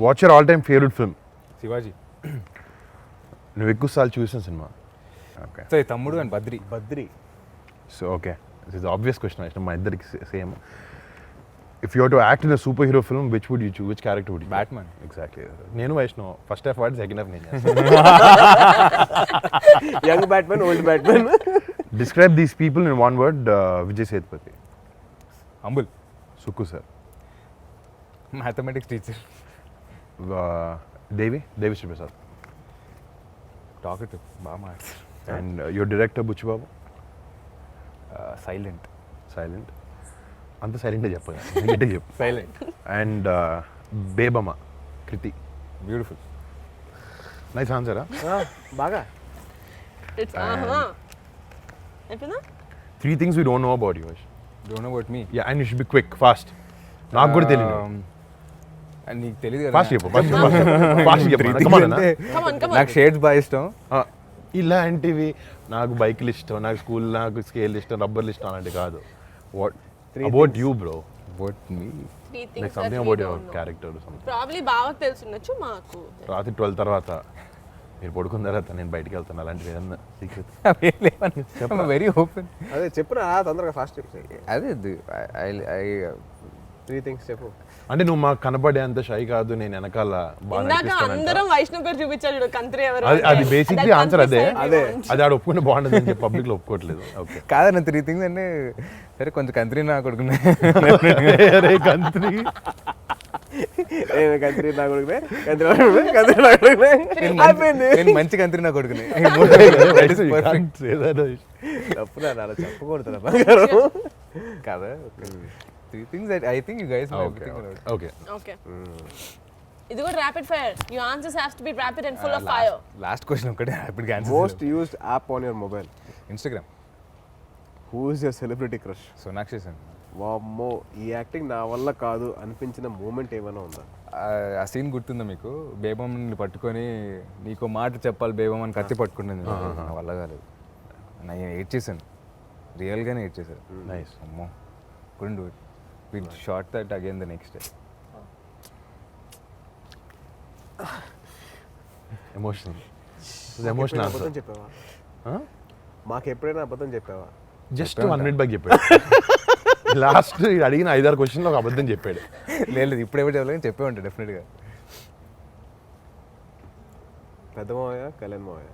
What's your all time favourite film? Shivaji. నువ్వు ఎక్కువసార్లు చూసిన సినిమా? Okay so Tammudu and Badri. Badri. So okay this is obvious question, మా ఇద్దరికి same. If you to act in a super hero film which would you choose, which character would you? Batman. Exactly. నేను Vaishnav first half వాడి, second half నేను. Young batsmen, old batsmen. Describe these people in one word. Vijay Sethupathi. Humble. Sukku sir. Mathematics teacher. Devi Sri Prasad. Talkative బాగా మాట్లాడు. And your director Buchi Babu. Silent. Silent. అంత సైలెంట్గా చెప్పగా చెప్పు. Silent. And Bebamma Krithi. Beautiful. Nice ఆన్సరా? బాగా. It's అయిపోయిందా? 3 things we don't know about you. Don't know about me. Yeah, and you should be quick, fast. నాకు కూడా తెలియదు. నీకు తెలియదు కదా. ఫాస్ట్ చెప్పు, ఫాస్ట్ చెప్పు. Come on, Come on, come on. నాకు షేడ్స్ బాగా ఇష్టం. ఇలాంటివి నాకు బైక్లు ఇష్టం, నాకు స్కూల్, నాకు స్కేల్ ఇష్టం, రబ్బర్లు ఇష్టం అలాంటివి కాదు. What about you bro? About me. 3 things like that something we about don't your know. Character something. Probably బావకు తెలుసుండొచ్చు, మాకు రాత్రి 12 తర్వాత మీరు పడుకున్న తర్వాత నేను బయటికి వెళ్తాను, అలాంటివి ఏదన్నా సీక్రెట్? Very open. అదే చెప్పురా తొందరగా, ఫాస్ట్ చెప్పు. అదే ఐ 3 things చెప్పు. అంటే నువ్వు మాకు కనపడే అంత షై కాదు, నేను వెనకాల బాగా ఇందాక అనిపిస్తానంట. అందరం వైష్ణవ్ గారు చూపించాడు కంత్రి ఎవరు. అది బేసిక్లీ That ఆన్సర్ అదే. country side we want. అది ఆడ ఒప్పుకుంటే బాగుంటుంది అని చెప్పి పబ్లిక్ లో ఒప్పుకోవట్లేదు. ఓకే కాదన్న 3 things అంటే సరే కొంచెం కంత్రి నా కొడుకునే. కంత్రి కంత్రి నా కొడుకునే, కంత్రి నా కొడుకునే, కంత్రి నా కొడుకునే. అయిపోయింది. నేను మంచి కంత్రి నా కొడుకునే. తప్పురా అలా చెప్పకూడదురా బంగారం. కదా three things I think you guys know okay everything. Okay okay ఇది కూడా rapid fire your answers have to be rapid and full of fire. Last question ఒకటే హ్యాపీగా answer. Most used app on your mobile. Instagram. Who is your celebrity crush? Sonakshi Sen. వామ్మో ఈ acting నా వల్ల కాదు అనిపించిన మూమెంట్ ఏమైనా ఉందా? ఆ సీన్ గుర్తుందా మీకు? బేబమ్మని పట్టుకొని నీకు మాట చెప్పాలి బేబమ్ అని కత్తి పట్టుకుంటుంది. నా వల్ల కాలేదు, నేను ఏడ్ చేశాను, రియల్గానే ఏడ్ చేశాను. నైస్. అమ్మో couldn't do it. We shot that again the next day. Emotional ఎప్పుడైనా ఆన్సర్. అబద్ధం చెప్పావా? మాకు ఎప్పుడైనా అబద్ధం చెప్పావా? జస్ట్ 1 minute బ్యాక్ చెప్పాడు. లాస్ట్ అడిగిన 5-6 క్వశ్చన్లో ఒక అబద్ధం చెప్పాడు. లేదు ఇప్పుడు ఎవరు చెప్పలేదు, చెప్పే ఉంటాడు డెఫినెట్గా. పెద్ద మావయ్య కళ్యాణ్ మావయ్య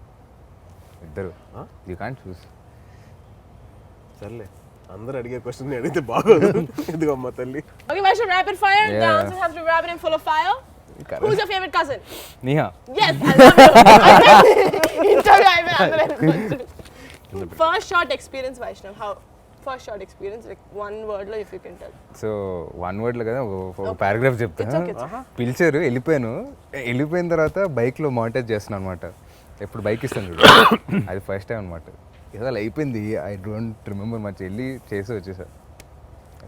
ఇద్దరు. యూ కాంట్ చూస్. సర్లే అందరూ అడిగే క్వశ్చన్ అడిగితే బాగోదు. ఇదిగో అమ్మ తల్లి. Okay, Vaishnav, rapid fire. The Yeah. answers have to be rapid and full of fire. Who's your favorite cousin? Neha. Yes, I love you. Interview అయిపోయింది. First shot experience, Vaishnav. How? First shot experience, like one word lo if you can tell. So 1 wordలో కదా ఒక paragraph చెప్తా. It's okay, it's okay. పిలిచారు, వెళ్ళిపోయిన తర్వాత బైక్లో monitor చేస్తున్నాను అనమాట. ఎప్పుడు బైక్ ఇస్తాను చూడు, అది ఫస్ట్ టైం అనమాట. ఏదో అలా అయిపోయింది, ఐ డోంట్ రిమెంబర్ మచ్. వెళ్ళి చేసి వచ్చేసా.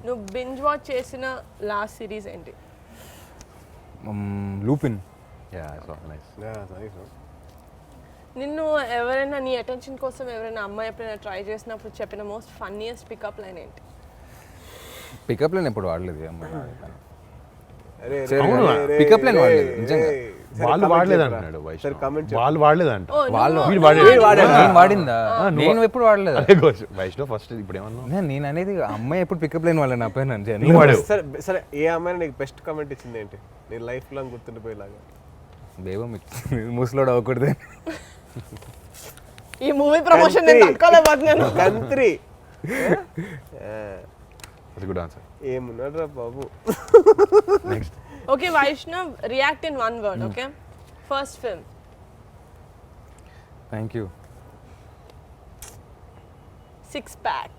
నువ్వు బింజ్ వాచ్ చేసిన లాస్ట్ సిరీస్ ఏంటి? లూపిన్. Yeah so nice. నిన్ను ఎవరైనా నీ అటెన్షన్ కోసం ఎవరైనా అమ్మాయి ఎప్పుడైనా ట్రై చేసినప్పుడు చెప్పిన మోస్ట్ ఫన్నీయెస్ట్ పికప్ లైన్ ఏంటి? పికప్ లైన్ ఎప్పుడు వాడలేదు అమ్మాయి. అరే అవును, పికప్ లైన్ వాడలేదు నిజంగా. వాళ్ళు వాడలేదు అంటున్నాడు సరే వైష్ణవ్. కామెంట్ వాళ్ళు వాడలేదంట. Oh, వాళ్ళు వీడు వాడాడు. నేను వాడిందా? నేను ఎప్పుడు వాడలేదు. అదే కోచ్ వైష్ణవ్ ఫస్ట్ ఇప్పుడు ఏమన్నా నేను అనేది అమ్మాయి ఎప్పుడు పికప్ లైన్ వాళ్ళ నా పైన నువ్వు వాడావు. సరే సరే ఏ అమ్మాయి నీకు బెస్ట్ కామెంట్ ఇచ్చింది ఏంటి నీ లైఫ్ లాంగ్ గుర్తుండిపోయేలాగా? బేబం ముసలోడు అవ్వకూడదు. ఈ మూవీ ప్రమోషన్ నేను తట్టుకోలేకపోతున్నాను. కంత్రి అది గుడ్ ఆన్సర్. ఏమున్నాడు రా బాబు. Next. Okay, Vaishnav, react in one word, okay? First film. Thank you. Six pack.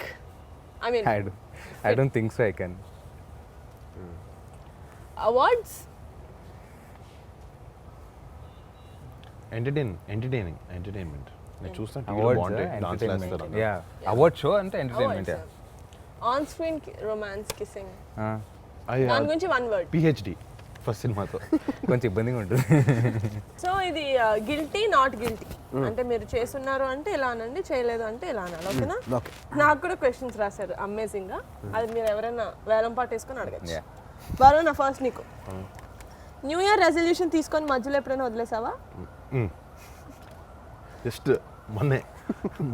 I mean, I don't think so I can. awards. Entertainment నేను చూస్తాను. Awards entertainment. Yeah award show అంటే entertainment. Yeah On screen romance kissing. అది దాని గురించి one word. PhD first సినిమాతో కొంచెం ఇబ్బందిగా ఉంటుంది. సో ఇది గిల్టీ నాట్ గిల్టీ అంటే మీరు చేస్తున్నారు అంటే ఇలా అనండి, చేయలేదు అంటే ఇలా అనాలి. ఓకేనా? నాకు కూడా క్వశ్చన్స్ రాశారు అమేజింగ్ గా. అది మీరు ఎవరైనా వేలం పాటు వేసుకొని అడగచ్చు. Yeah. వరుణ్, నా ఫస్ట్ నీకు. న్యూ ఇయర్ రెజల్యూషన్ తీసుకొని మధ్యలో ఎప్పుడైనా వదిలేసావా? జస్ట్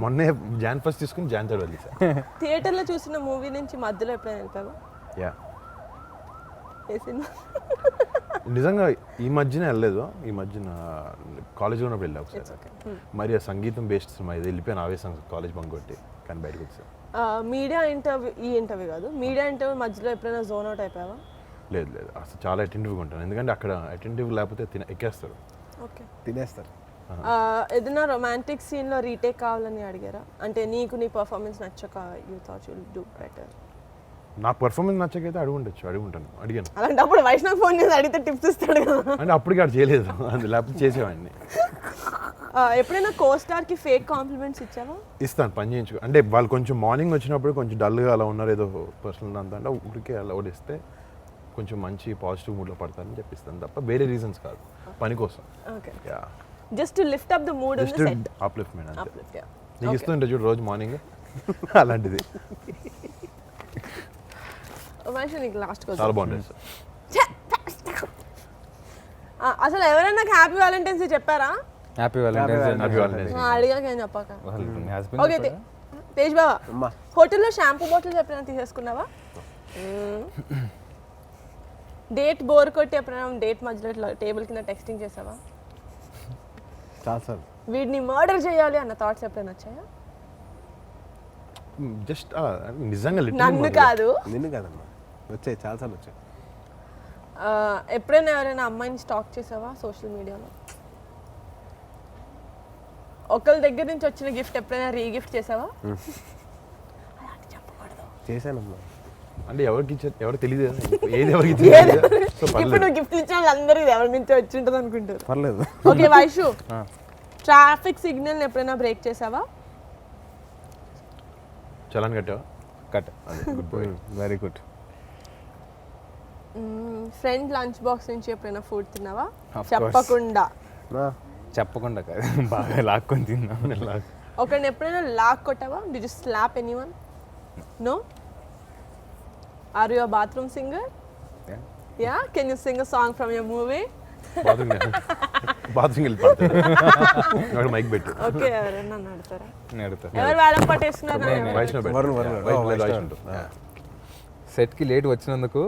మొన్నే జాన్ ఫస్ట్ తీసుకుని జాన్ థర్డ్ వదిలేసా. థియేటర్లో చూసిన మూవీ నుంచి మధ్యలో ఎప్పుడైనా వెళ్తావా? యా ఏ సినిమా? నిజంగా ఈ మధ్యన వెళ్ళలేదు. ఈ మధ్యన కాలేజ్లో ఉన్నప్పుడు వెళ్ళా ఒకసారి. మరి ఆ సంగీతం బేస్డ్ సినిమా ఇది వెళ్ళిపోయాను ఆవేశం కాలేజ్ బంక్ కొట్టి, కానీ బయటకు వచ్చా. మీడియా ఇంటర్వ్యూ, ఈ ఇంటర్వ్యూ కాదు, మీడియా ఇంటర్వ్యూ మధ్యలో ఎప్పుడైనా జోన్ అవుట్ అయిపోయావా? లేదు అసలు చాలా అటెంటివ్గా ఉంటాను. ఎందుకంటే అక్కడ అటెంటివ్ లేకపోతే ఎక్కేస్తారు, ఓకే, తినేస్తారు. ఏదైనా రొమాంటిక్ సీన్లో రీటేక్ కావాలని అడిగారా? అంటే నీకు నీ పర్ఫార్మెన్స్ నచ్చక you thought you will do better. నా పర్ఫార్మెన్స్ నచ్చకైతే అడిగాను. అలాంటప్పుడు వైష్ణవ్ ఫోన్ చేసి అడిగితే టిప్స్ ఇస్తాడు కదా. అంటే అప్పటికి అది చేయలేదు, అది లేకపోతే చేసేవాడిని. ఎప్పుడైనా కోస్టార్కి ఫేక్ కాంప్లిమెంట్స్ ఇచ్చావా? ఇస్తాను, పని చేయించుకో. అంటే వాళ్ళు కొంచెం మార్నింగ్ వచ్చినప్పుడు కొంచెం డల్గా అలా ఉన్నారు, ఏదో పర్సనల్ అంతా అంటే ఊరికే అలా ఓడిస్తే కొంచెం మంచి పాజిటివ్ మూడ్లో పడతారని చెప్పిస్తాను తప్ప వేరే రీజన్స్ కాదు, పని కోసం. Okay, yeah, just to lift up the mood in the set. Upliftment అంతే. Uplift, yeah. నీకు ఇస్తుంటే చూడు రోజు మార్నింగ్ అలాంటిది వైష్ణవ్ నీకు లాస్ట్ చాలా క్వశ్చన్. బాగుంటుంది సార్. అసలు ఎవరైనా నాకు హ్యాపీ వ్యాలంటైన్స్ డే చెప్పారా? హ్యాపీ వ్యాలంటైన్స్ అడిగాక ఏం చెప్పాక. మీ హస్బెండ్ ఓకే, తేజ్ బాబా, అమ్మా హోటల్లో షాంపూ బాటిల్స్ ఎప్పుడైనా తీసేసుకున్నావా? డేట్ బోర్ కొట్టి ఎప్పుడైనా డేట్ మధ్యలో ఇట్లా టేబుల్ కింద టెక్స్టింగ్ చేసావా? చాలా సార్. వీడిని మర్డర్ చేయాలి అన్న థాట్స్ ఎప్పుడైనా వచ్చాయా? జస్ట్ నిజంగా నన్ను కాదు, నిన్ను కాదమ్మా, వచ్చాయి చాలాసార్లు వచ్చాయి. ఎప్పుడైనా ఎవరైనా అమ్మాయిని స్టాక్ చేసావా సోషల్ మీడియాలో? ఒకళ్ళ దగ్గర నుంచి వచ్చిన గిఫ్ట్ ఎప్పుడైనా రీగిఫ్ట్ చేసావా? చేశానమ్మా. అంటే ఎవరికి ఇచ్చారు ఎవరు తెలియదు ఏది ఎవరికి ఇచ్చారు సో ఇప్పుడు నువ్వు గిఫ్ట్ ఇచ్చిన వాళ్ళందరికీ ఎవరి నుంచి వచ్చి ఉంటుంది అనుకుంటారు. పర్లేదు. ఓకే వైషు, ట్రాఫిక్ సిగ్నల్ ఎప్పుడైనా బ్రేక్ చేసావా? చలాన్ కట్టావా? Cut good boy. Very good. Friend lunch box నుంచి ఎప్పుడైనా ఫుడ్ తిన్నావా? Of course. చెప్పకుండా. చెప్పకుండా కాదు, బాగా లాక్కొని తిన్నాను. ఒకరిని ఎప్పుడైనా లాక్ కొట్టావా? Did you slap anyone? No? Are you a bathroom singer? Yeah? Can you sing a song from your movie? Bathroom వెళ్ళి పడతాడు మైక్ పెట్టు. ఓకే, ఎవరైనా నడతారా? నేను అడుగుతా. ఎవరు వేలం పట్టేస్తున్నారు? వైష్ణవ్ పెట్టు. వరుణ్, వరుణ్. వైట్ Oh, లేదు, వైష్ణవ్. వైష్ణవ్. సెట్కి లేట్ వచ్చినందుకు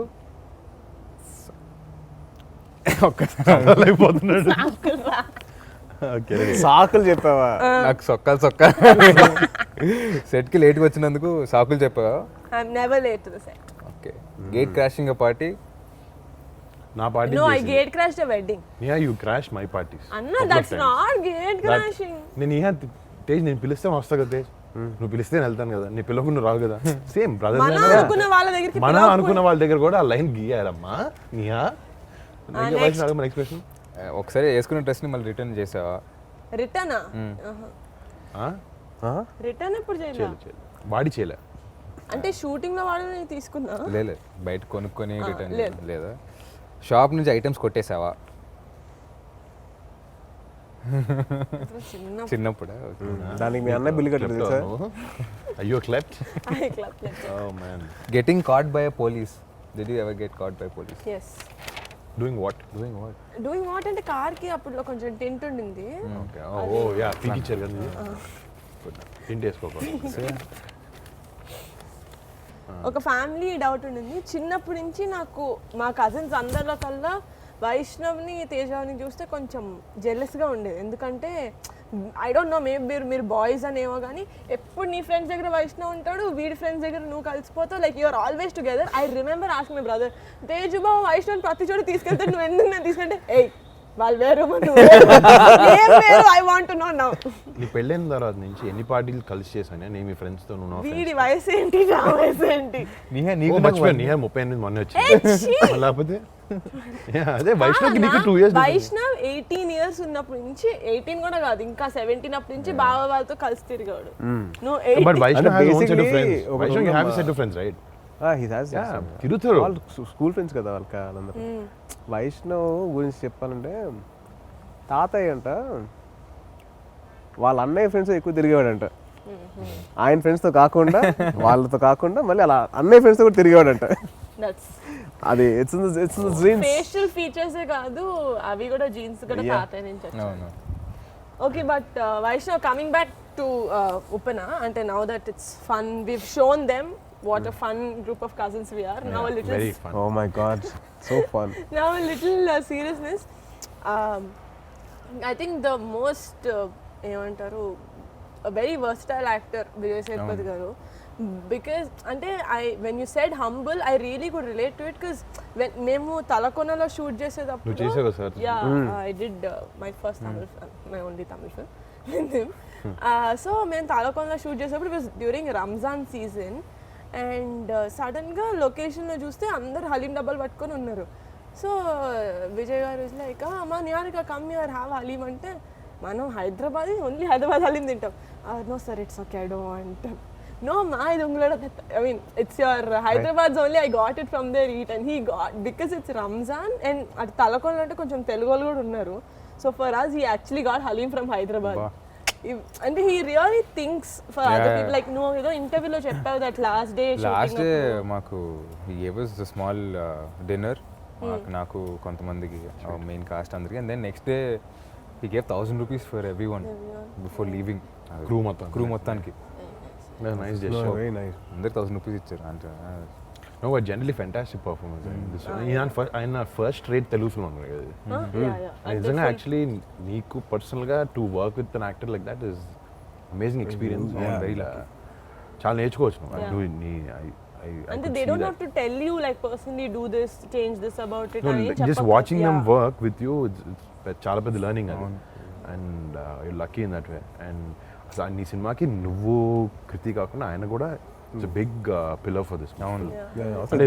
అయిపోతున్నాడు. ఓకే సాకులు చెప్పావా? నాకు సొక్క సెట్కి లేట్గా వచ్చినందుకు సాకులు చెప్పావా? I'm never late to the set. Okay. Gate crashing party. నా party No, I gate crashed a wedding. Niha you crash my parties. Anna, that's not gate crashing. నేను నిహా తేజ్ నేను పిలిస్తే వస్తా కదా తేజ్, నువ్వు పిలిస్తే నేను వెళ్తాను కదా, నీ పిల్లకు నువ్వు రావు కదా. సేమ్ మన బ్రదర్స్ అనుకున్న వాళ్ళ దగ్గరికి మనం అనుకున్న వాళ్ళ దగ్గర కూడా ఆ లైన్ గీయారమ్మా. నిహా ఎక్స్ప్రెషన్ ఒకసారి వేసుకున్న డ్రెస్ని మళ్ళీ రిటర్న్ చేసావా? రిటర్న్ రిటర్న్ ఎప్పుడు చేయలేదు. బాడీ చేయలే. అంటే షూటింగ్ లో వాడు తీసుకున్నా. లేదు, బయట కొనుక్కొని రిటర్న్ లేదా? షాప్ నుంచి ఐటమ్స్ కొట్టేసావా? చిన్న చిన్నప్పుడా? దానికి మీ అన్న బిల్లు కట్టలేదు సార్. అయ్యో క్లెప్ట్. Club oh man. Getting caught by a police. Did you ever get caught by police? yes. Doing what? Doing what అంటే కార్ కి అప్పుడు కొంచెం టెంట్ ఉండింది. ఓకే. ఓ యా పీకిచ్చారు కదా. టింట్ వేసుకోకూడదు. ఒక ఫ్యామిలీ డౌట్ ఉండింది చిన్నప్పటి నుంచి నాకు. మా కజిన్స్ అందరిలో కల్లా వైష్ణవ్ని తేజాని చూస్తే కొంచెం జెలస్గా ఉండేది. ఎందుకంటే ఐ డోంట్ నో, మేబీ మీరు బాయ్స్ అనేమో కానీ ఎప్పుడు నీ ఫ్రెండ్స్ దగ్గర వైష్ణవ్ ఉంటాడు, వీడి ఫ్రెండ్స్ దగ్గర నువ్వు కలిసిపోతావు. Like you're always together. I remember asking my brother, Teju బాబు వైష్ణవ్ ప్రతి చోటు తీసుకెళ్తాడు, నువ్వు ఎందుకు నేను తీసుకుంటే ఏయ్ వాళ్ళు వేరు I want to no now. నీ పెళ్ళైన తర్వాత నుంచి ఎన్ని పార్టీలు కలిసి చేశాను నేను మీ ఫ్రెండ్స్ తో? నువ్వు వీడి వయసు ఏంటి, నా వయసు ఏంటి? నిహా నీకు మర్చిపోయాను. నిహా 38 మొన్న వచ్చింది. లేకపోతే అదే వైష్ణవ్కి నీకు 2 years. వైష్ణవ్ 18 years ఉన్నప్పటి నుంచి, 18 కూడా కాదు ఇంకా 17 అప్పటి నుంచి బావ వాళ్ళతో కలిసి తిరిగాడు. నువ్వు but Vaishnav has own set of basically friends. Vaishnav you have a set of friends right? He has. తిరుగుతారు వాళ్ళు స్కూల్ ఫ్రెండ్స్ కదా వాళ్ళందరూ. వైష్ణవ్ గురించి చెప్పాలంటే తాతయ్య అంట వాళ్ళ అన్నయ్య ఫ్రెండ్స్ ఎక్కువ తిరిగేవాడంట. ఆయన ఫ్రెండ్స్తో కాకుండా వాళ్ళతో కాకుండా మళ్ళీ అలా అన్నయ్య ఫ్రెండ్స్తో కూడా తిరిగేవాడంట. అది ఇట్స్ జీన్స్. ఫేషియల్ ఫీచర్స్ కాదు అవి కూడా, జీన్స్ కూడా తాతయ్య నుంచి వచ్చాయి. Okay, but Vaishnav coming back to Upana, అంటే now that it's fun, we've shown them what a fun group of cousins we are. Now a little very fun. Oh my god, so fun. Now a little seriousness. I think the most ఏమంటారు a very versatile actor Vijay Sethupathi garu, because అంటే when you said humble, I really could relate to it, because when మేము తలకొనలో shoot చేసేటప్పుడు నువ్వు చేసావు sir? I did my first Tamil film, my only Tamil film with him. So మేము తలకొనలో shoot చేసేటప్పుడు it was during Ramzan season, and సడన్గా లొకేషన్లో చూస్తే అందరు హలీం డబ్బాలు పట్టుకొని ఉన్నారు. సో విజయ్ గారు ఇస్ లైక్, మా Niharika come here have haleem అంటే, మనం హైదరాబాద్ ఓన్లీ హైదరాబాద్ హలీం తింటాం. No sir it's okay I don't want. No, my dungulada. I mean, it's your Hyderabad's only. I got it from there. Eat, and he got, because it's Ramzan and at Talakonda ante koncham Telugu vallu kuda unnaru. So for us, he actually got halim from Hyderabad. And he really thinks for other people. Like no, you know, interview lo cheppavu that last day మాకు he gave us a small dinner. నాకు కొంతమందికి main cost అందరికి, and then next day he gave 1,000 rupees for everyone before leaving. Crew మొత్తానికి. Nice gesture. No, very nice. అందరికి 1,000 rupees ఇచ్చారు అంటే. No, but generally fantastic performance. ఆయన first rate Telugu film అన్నారు కదా. నిజంగా యాక్చువల్లీ నీకు పర్సనల్గా to work with an actor like that is amazing experience. Very lucky. చాలా నేర్చుకోవచ్చు. and they don't have to tell you like personally do this, change this about it. Just watching them work with you, it's చాలా పెద్ద learning అది. And you lucky in that way. And అసలు నీ సినిమాకి నువ్వు కృతి కాకుండా ఆయన కూడా it's big pillar for this. అవును. అంటే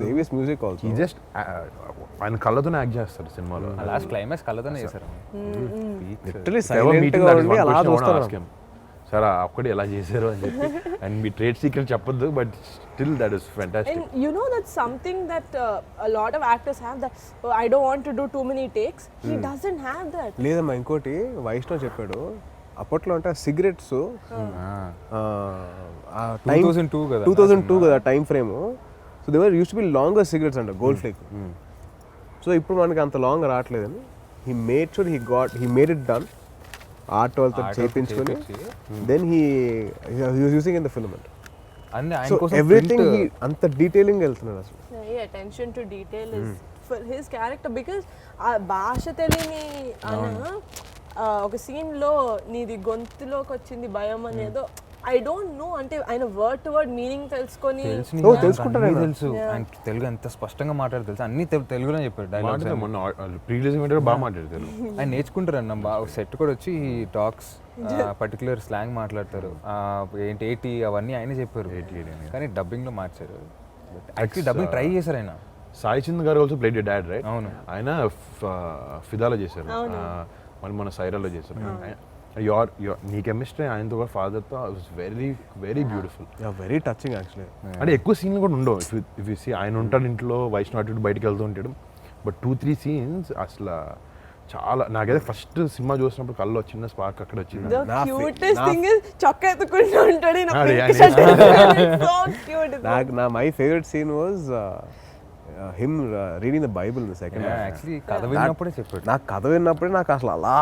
Devi's music also. ఈ జస్ట్ ఆయన కళ్ళతోనే యాక్ట్ చేస్తారు సినిమాలో. లాస్ట్ క్లైమాక్స్ కళ్ళతోనే చేశారు. Literally silent గా ఉండి అలా చూస్తారు. సార్ అక్కడే ఎలా చేశారు అని చెప్పి. అండ్ మీ ట్రేడ్ సీక్రెట్ చెప్పొద్దు, but still that is fantastic. And you know that's something that a lot of actors have, that I don't want to do too many takes. He doesn't have that. లేదమ్మా, ఇంకోటి వైష్ణవ్ చెప్పాడు అప్పట్లో అంటే cigarettes 2002 కదా. 2002 కదా time frame. So they were use to be longer cigarettes అంట, Gold Flake. So ఇప్పుడు మనకి అంత లాంగ్ రావట్లేదని he made sure he made it done, art వాళ్ళతో చేయించుకొని then he using in the film అంట. అన్ని ఆయన సో కోసం ఎవ్రీథింగ్ అంత డీటెయిలింగ్ వెళ్తున్నాడు అసలు. Yeah, attention to detail is for his character, because ఆ భాష తెలియని ఒక సీన్ లో నీది గొంతులోకి వచ్చింది భయం అనేదో ఐ డోంట్ నో, అంటే ఆయన వర్డ్ టు వర్డ్ మీనింగ్ తెలుసుకొని తెలుసుకుంటారు ఆయన. తెలుసు ఆయన తెలుగు ఎంత స్పష్టంగా మాట్లాడు తెలుసు, అన్ని తెలుగులో చెప్పారు డైలాగ్స్. మొన్న ప్రీవియస్ బాగా మాట్లాడారు తెలుగు. ఆయన నేర్చుకుంటారు అన్న. సెట్ కూడా వచ్చి టాక్స్ పర్టికులర్ స్లాంగ్ మాట్లాడతారు. ఏంటి ఏటి అవన్నీ ఆయన చెప్పారు, కానీ డబ్బింగ్ లో మార్చారు. యాక్చువల్లీ డబ్బింగ్ ట్రై చేశారు ఆయన. సాయి చంద్ గారు ఆల్సో ప్లేడ్ డాడ్, రైట్? అవును. ఆయన ఫిదాలో చేశారు, మళ్ళీ మన సైరాలో చేశారు. నీ కెమిస్ట్రీ ఆయనతో కూడా ఫాదర్తో was very very beautiful, very touching actually. అంటే ఎక్కువ సీన్లు కూడా ఉండవు. ఇఫ్ యూ సీ ఆయన ఉంటాడు ఇంట్లో, వైష్ణవ్ అటు బయటకు వెళ్తూ ఉంటాడు, బట్ 2-3 సీన్స్ అసలు చాలా నాకైతే ఫస్ట్ సినిమా చూసినప్పుడు కళ్ళు చిన్న స్పార్క్ అక్కడ వచ్చింది. the cutest thing is చొక్కా ఎత్తుకుంటూ ఉంటాడు ఈయన అదే, pink అదే. shirt. So cute. నా my favourite scene was him reading the Bible in the second. Actually కథ విన్నప్పుడే చెప్పాడు. నాకు కథ విన్నప్పుడే నాకు అసలు అలా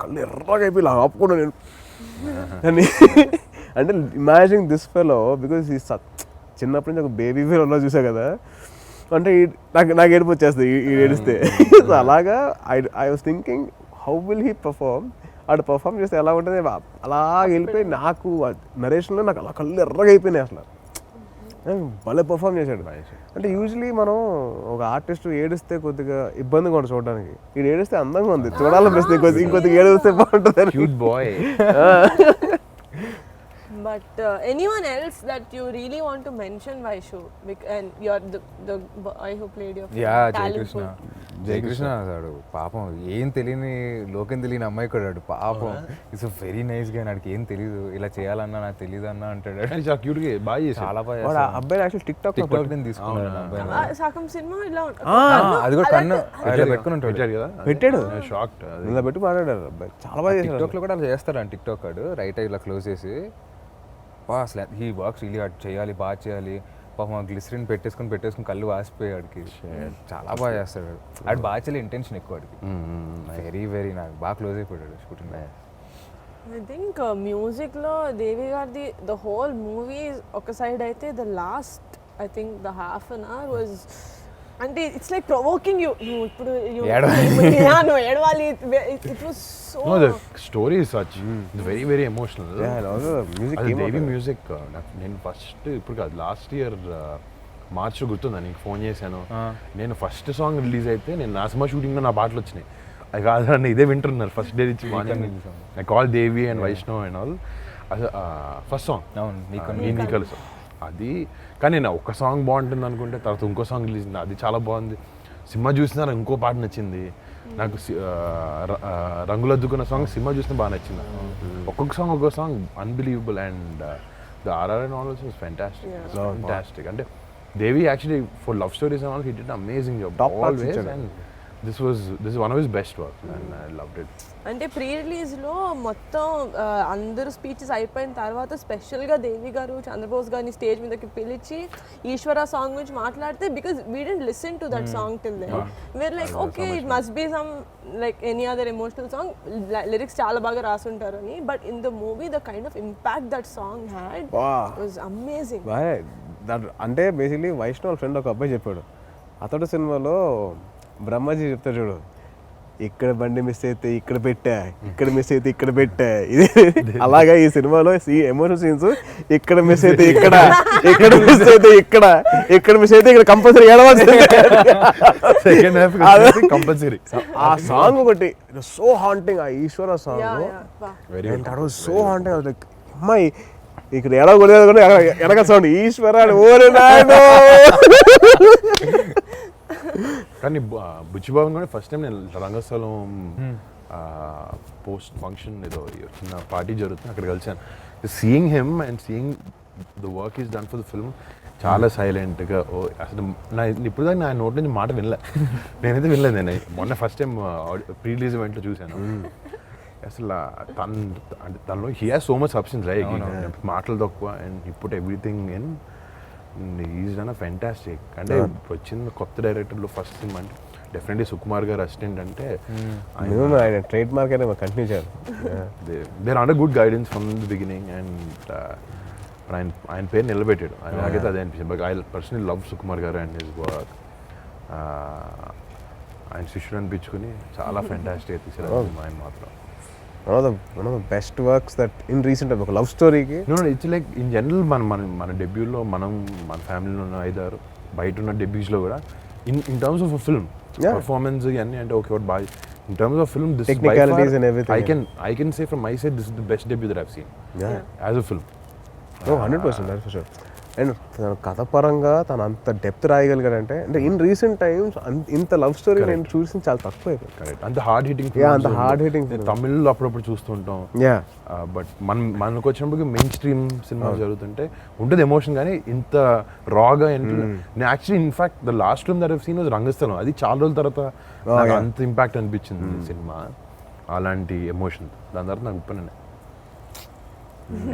కళ్ళు ఎర్రగా అయిపోయి ఇలా ఆపుకున్నా నేను. అని అంటే ఇమాజినింగ్ దిస్ ఫెలో, బికాజ్ ఈ చిన్నప్పటి నుంచి ఒక బేబీ ఫెలో చూసా కదా, అంటే నాకు ఏడుపు వచ్చేస్తుంది ఈ ఏడిస్తే. సో అలాగా I was thinking how will he perform. అటు పర్ఫార్మ్ చేస్తే ఎలా ఉంటుంది, అలా వెళ్ళిపోయి నాకు నరేషన్లో నాకు అలా కళ్ళు ఎర్రగా అయిపోయినాయి అసలు. భలే పర్ఫామ్ చేశాడు. అంటే యూజువలీ మనం ఒక ఆర్టిస్ట్ ఏడిస్తే కొద్దిగా ఇబ్బందిగా ఉంటుంది చూడడానికి, ఇది ఏడిస్తే అందంగా ఉంది చూడాలనిపిస్తుంది, ఇంకొద్దిగా ఏడిస్తే బాగుంటుంది. Cute boy. But anyone else that you really want to mention, Vaishu? And you're the boy who played your talent. Jayakrishna అసాడు పాపం, ఏం తెలియని లోకం తెలియని అమ్మాయి కూడా పాపం. ఇట్స్ వెరీ నైస్ గా, నాకు ఏం తెలియదు, ఇలా చేయాలన్నా నాకు తెలియదు అన్న అంటాడు. చాలా క్యూట్ గా బాగా చేశాడు. చాలా బాగా. అబ్బాయి యాక్చువల్ టిక్ టాక్ నేను తీసుకున్నాను. సగం సినిమా ఇలా అది కూడా కన్ను ఇలా పెట్టుకుని ఉంటాడు పెట్టాడు కదా, పెట్టాడు. షాక్డ్. ఇలా పెట్టి మాట్లాడారు అబ్బాయి, చాలా బాగా చేశాడు. టిక్ టాక్ లో కూడా అలా చేస్తాడు అని. టిక్ టాక్ ఆడు రైట్ ఇలా క్లోజ్ చేసి అసలు హీ వర్క్స్ రియలీ హార్డ్, చేయాలి బాగా చేయాలి. పాపం గ్లిసరిన్ పెట్టేసుకుని కళ్ళు వాసిపోయాడికి. చాలా బాగా చేస్తాడు ఆడు. బాగా చేయాలి ఇంటెన్షన్ ఎక్కువ ఆడికి. వెరీ వెరీ నాకు బాగా క్లోజ్ అయిపోయాడు షూటింగ్. ఐ థింక్ మ్యూజిక్ లో దేవి గారిది ద హోల్ మూవీ ఒక సైడ్ అయితే, the last I think the half an hour was, అంటే ఇట్స్ లైక్ ప్రొవోకింగ్ యూ. నువ్వు ఇప్పుడు నువ్వు ఏడవాలి. It was so. No, the story is such very very emotional. Music నేను ఫస్ట్ ఇప్పుడు కాదు, లాస్ట్ ఇయర్ మార్చ్లో గుర్తుందా నీకు ఫోన్ చేశాను. నేను ఫస్ట్ సాంగ్ రిలీజ్ అయితే నేను నా సినిమా షూటింగ్లో నా పాటలు వచ్చినాయి. అది కాదు, ఇదే వింటున్నారు ఫస్ట్ డే నుంచి morning. I call Devi and Vaishnav and all. అది ఫస్ట్ సాంగ్ నీ కలుసు అది. కానీ నేను ఒక సాంగ్ బాగుంటుంది అనుకుంటే తర్వాత ఇంకో సాంగ్ రిలీజ్ అయింది, అది చాలా బాగుంది. సినిమా చూసినా ఇంకో పాట నచ్చింది నాకు. రంగులద్దుకున్న సాంగ్ సినిమా చూసినా బాగా నచ్చింది. ఒక్కొక్క song unbelievable. And the RR and all also was fantastic. అంటే Devi actually for love stories and all he did amazing job always. And this was one of his best work and I loved it. అంటే pre release లో మొత్తం అందరూ speeches అయిపోయిన తర్వాత special గా దేవి గారు చంద్రబోస్ గారిని స్టేజ్ మీదకి పిలిచి ఈశ్వర సాంగ్ గురించి మాట్లాడితే, because we didn't listen to that song till then. We are like okay it must be some like any other emotional song, lyrics చాలా బాగా రాసుంటారు అని. But in the movie the kind of impact that song had was amazing. అంటే basically Vaishnav friend ఒక అబ్బాయి చెప్పాడు, అతడు సినిమాలో బ్రహ్మాజీ చెప్తాడు చూడు, ఇక్కడ బండి మిస్ అయితే ఇక్కడ పెట్టా, ఇక్కడ మిస్ అయితే ఇక్కడ పెట్టా. ఇది అలాగా ఈ సినిమాలో ఎమోషనల్ సీన్స్ ఇక్కడ మిస్ అయితే ఇక్కడ, ఇక్కడ మిస్ అయితే ఇక్కడ, ఇక్కడ మిస్ అయితే ఇక్కడ కంపల్సరీ ఏడవలసింది. Second half compulsory. ఆ సాంగ్ ఒకటి సో హాంటింగ్, ఆ Eeshwara song very that was so haunting. Like అమ్మాయి ఇక్కడ ఎడగొడేది కూడా ఎడగ సౌండ్ ఈశ్వర అని ఓరే నాయనో. కానీ బుచ్చిబాబు కూడా ఫస్ట్ టైం నేను రంగస్థలం పోస్ట్ ఫంక్షన్ ఏదో చిన్న పార్టీ జరుగుతుంది, అక్కడ కలిసాను. Seeing him and seeing the work is done for the film చాలా సైలెంట్గా. అసలు నా ఇప్పుడు దాకా నా నోటి నుంచి మాట వినలే, నేనైతే వినలేదు. నేను మొన్న ఫస్ట్ టైం ప్రీ రిలీజ్ ఈవెంట్లో చూశాను. అసలు అంటే తనలో he has so much substance, right? మాటలు తక్కువ and he put everything in. Is done a fantastic. అంటే వచ్చిన కొత్త డైరెక్టర్లో ఫస్ట్ సినిమా అంటే డెఫినెట్లీ సుకుమార్ గారు అసిస్టెంట్ అంటే ఆయన ట్రేడ్ మార్క్ అయినా కంటిన్యూ చేయాలి. There under good guidance from the beginning and ఆయన పేరు నిలబెట్టాడు. నాకైతే అదే అనిపించింది. But I personally love Sukumar గారు అండ్ హిస్ వర్క్. ఆయన శిష్యుడు అనిపించుకుని చాలా ఫెంటాస్టిక్ తీసారు ఆయన మాత్రం. one of the best works that in recent time, ఒక లవ్ స్టోరీకి ఇట్స్ లైక్ ఇన్ జనరల్ మన డెబ్యూలో మన ఫ్యామిలీలో ఉన్న 5-6 బయట ఉన్న డెబ్యూస్లో కూడా in terms of film performance ఇవన్నీ అంటే ఓకే బాగా in terms of film technicalities and everything. I can say from my side this is the best debut that I've seen as a film. 100% that's for sure. And కథ పరంగా తను అంత depth రాయగలిగాడంటే, అంటే in recent times ఇంత love story నేను చూసి చాలా తక్కువ అయిపోయింది. కరెక్ట్. అంత హార్డ్ హిట్టింగ్, అంత హార్డ్ హిట్టింగ్ తమిళ్లో అప్పుడప్పుడు చూస్తుంటాం. బట్ మనకు వచ్చినప్పుడు మెయిన్ స్ట్రీమ్ సినిమా జరుగుతుంటే ఉంటుంది ఎమోషన్, కానీ ఇంత రాగా నేను actually in fact the last film that I've seen was Rangasthalam. అది చాలా రోజుల తర్వాత నాకు అంత ఇంపాక్ట్ అనిపించింది సినిమా, అలాంటి ఎమోషన్. దాని తర్వాత నాకు ఉప్పనండి.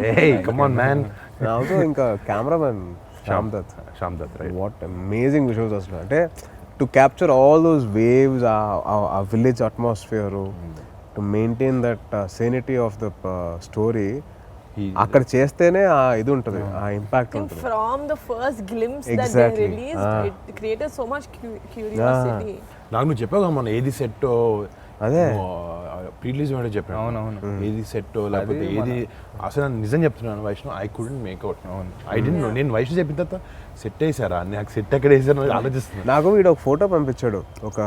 Hey, come on, man. Also, ఇంకా cameraman Shyam Dutt, right? What amazing visuals అసలు. అంటే to capture all those waves, ఆ village atmosphere, to maintain that sanity of the story అక్కడ చేస్తేనే ఆ ఇది ఉంటుంది, ఆ ఇంపాక్ట్ ఉంటుంది. From the first glimpse that they released, it created so much curiosity. నాకు నువ్వు చెప్పావు మన ఏది సెట్ అదే ప్రీ రిలీజ్ ఏంటో చెప్పాను. అవునవును. ఏది సెట్ లేకపోతే ఏది అసలు నిజం చెప్తున్నాను Vaishnav, I couldn't make out. I don't know. నేను వైష్ణవ్ చెప్పిన తర్వాత సెట్ వేసారా, నాకు సెట్ ఎక్కడ వేసారు ఆలోచిస్తున్నాను. నాకు వీడు ఒక ఫోటో పంపించాడు, ఒక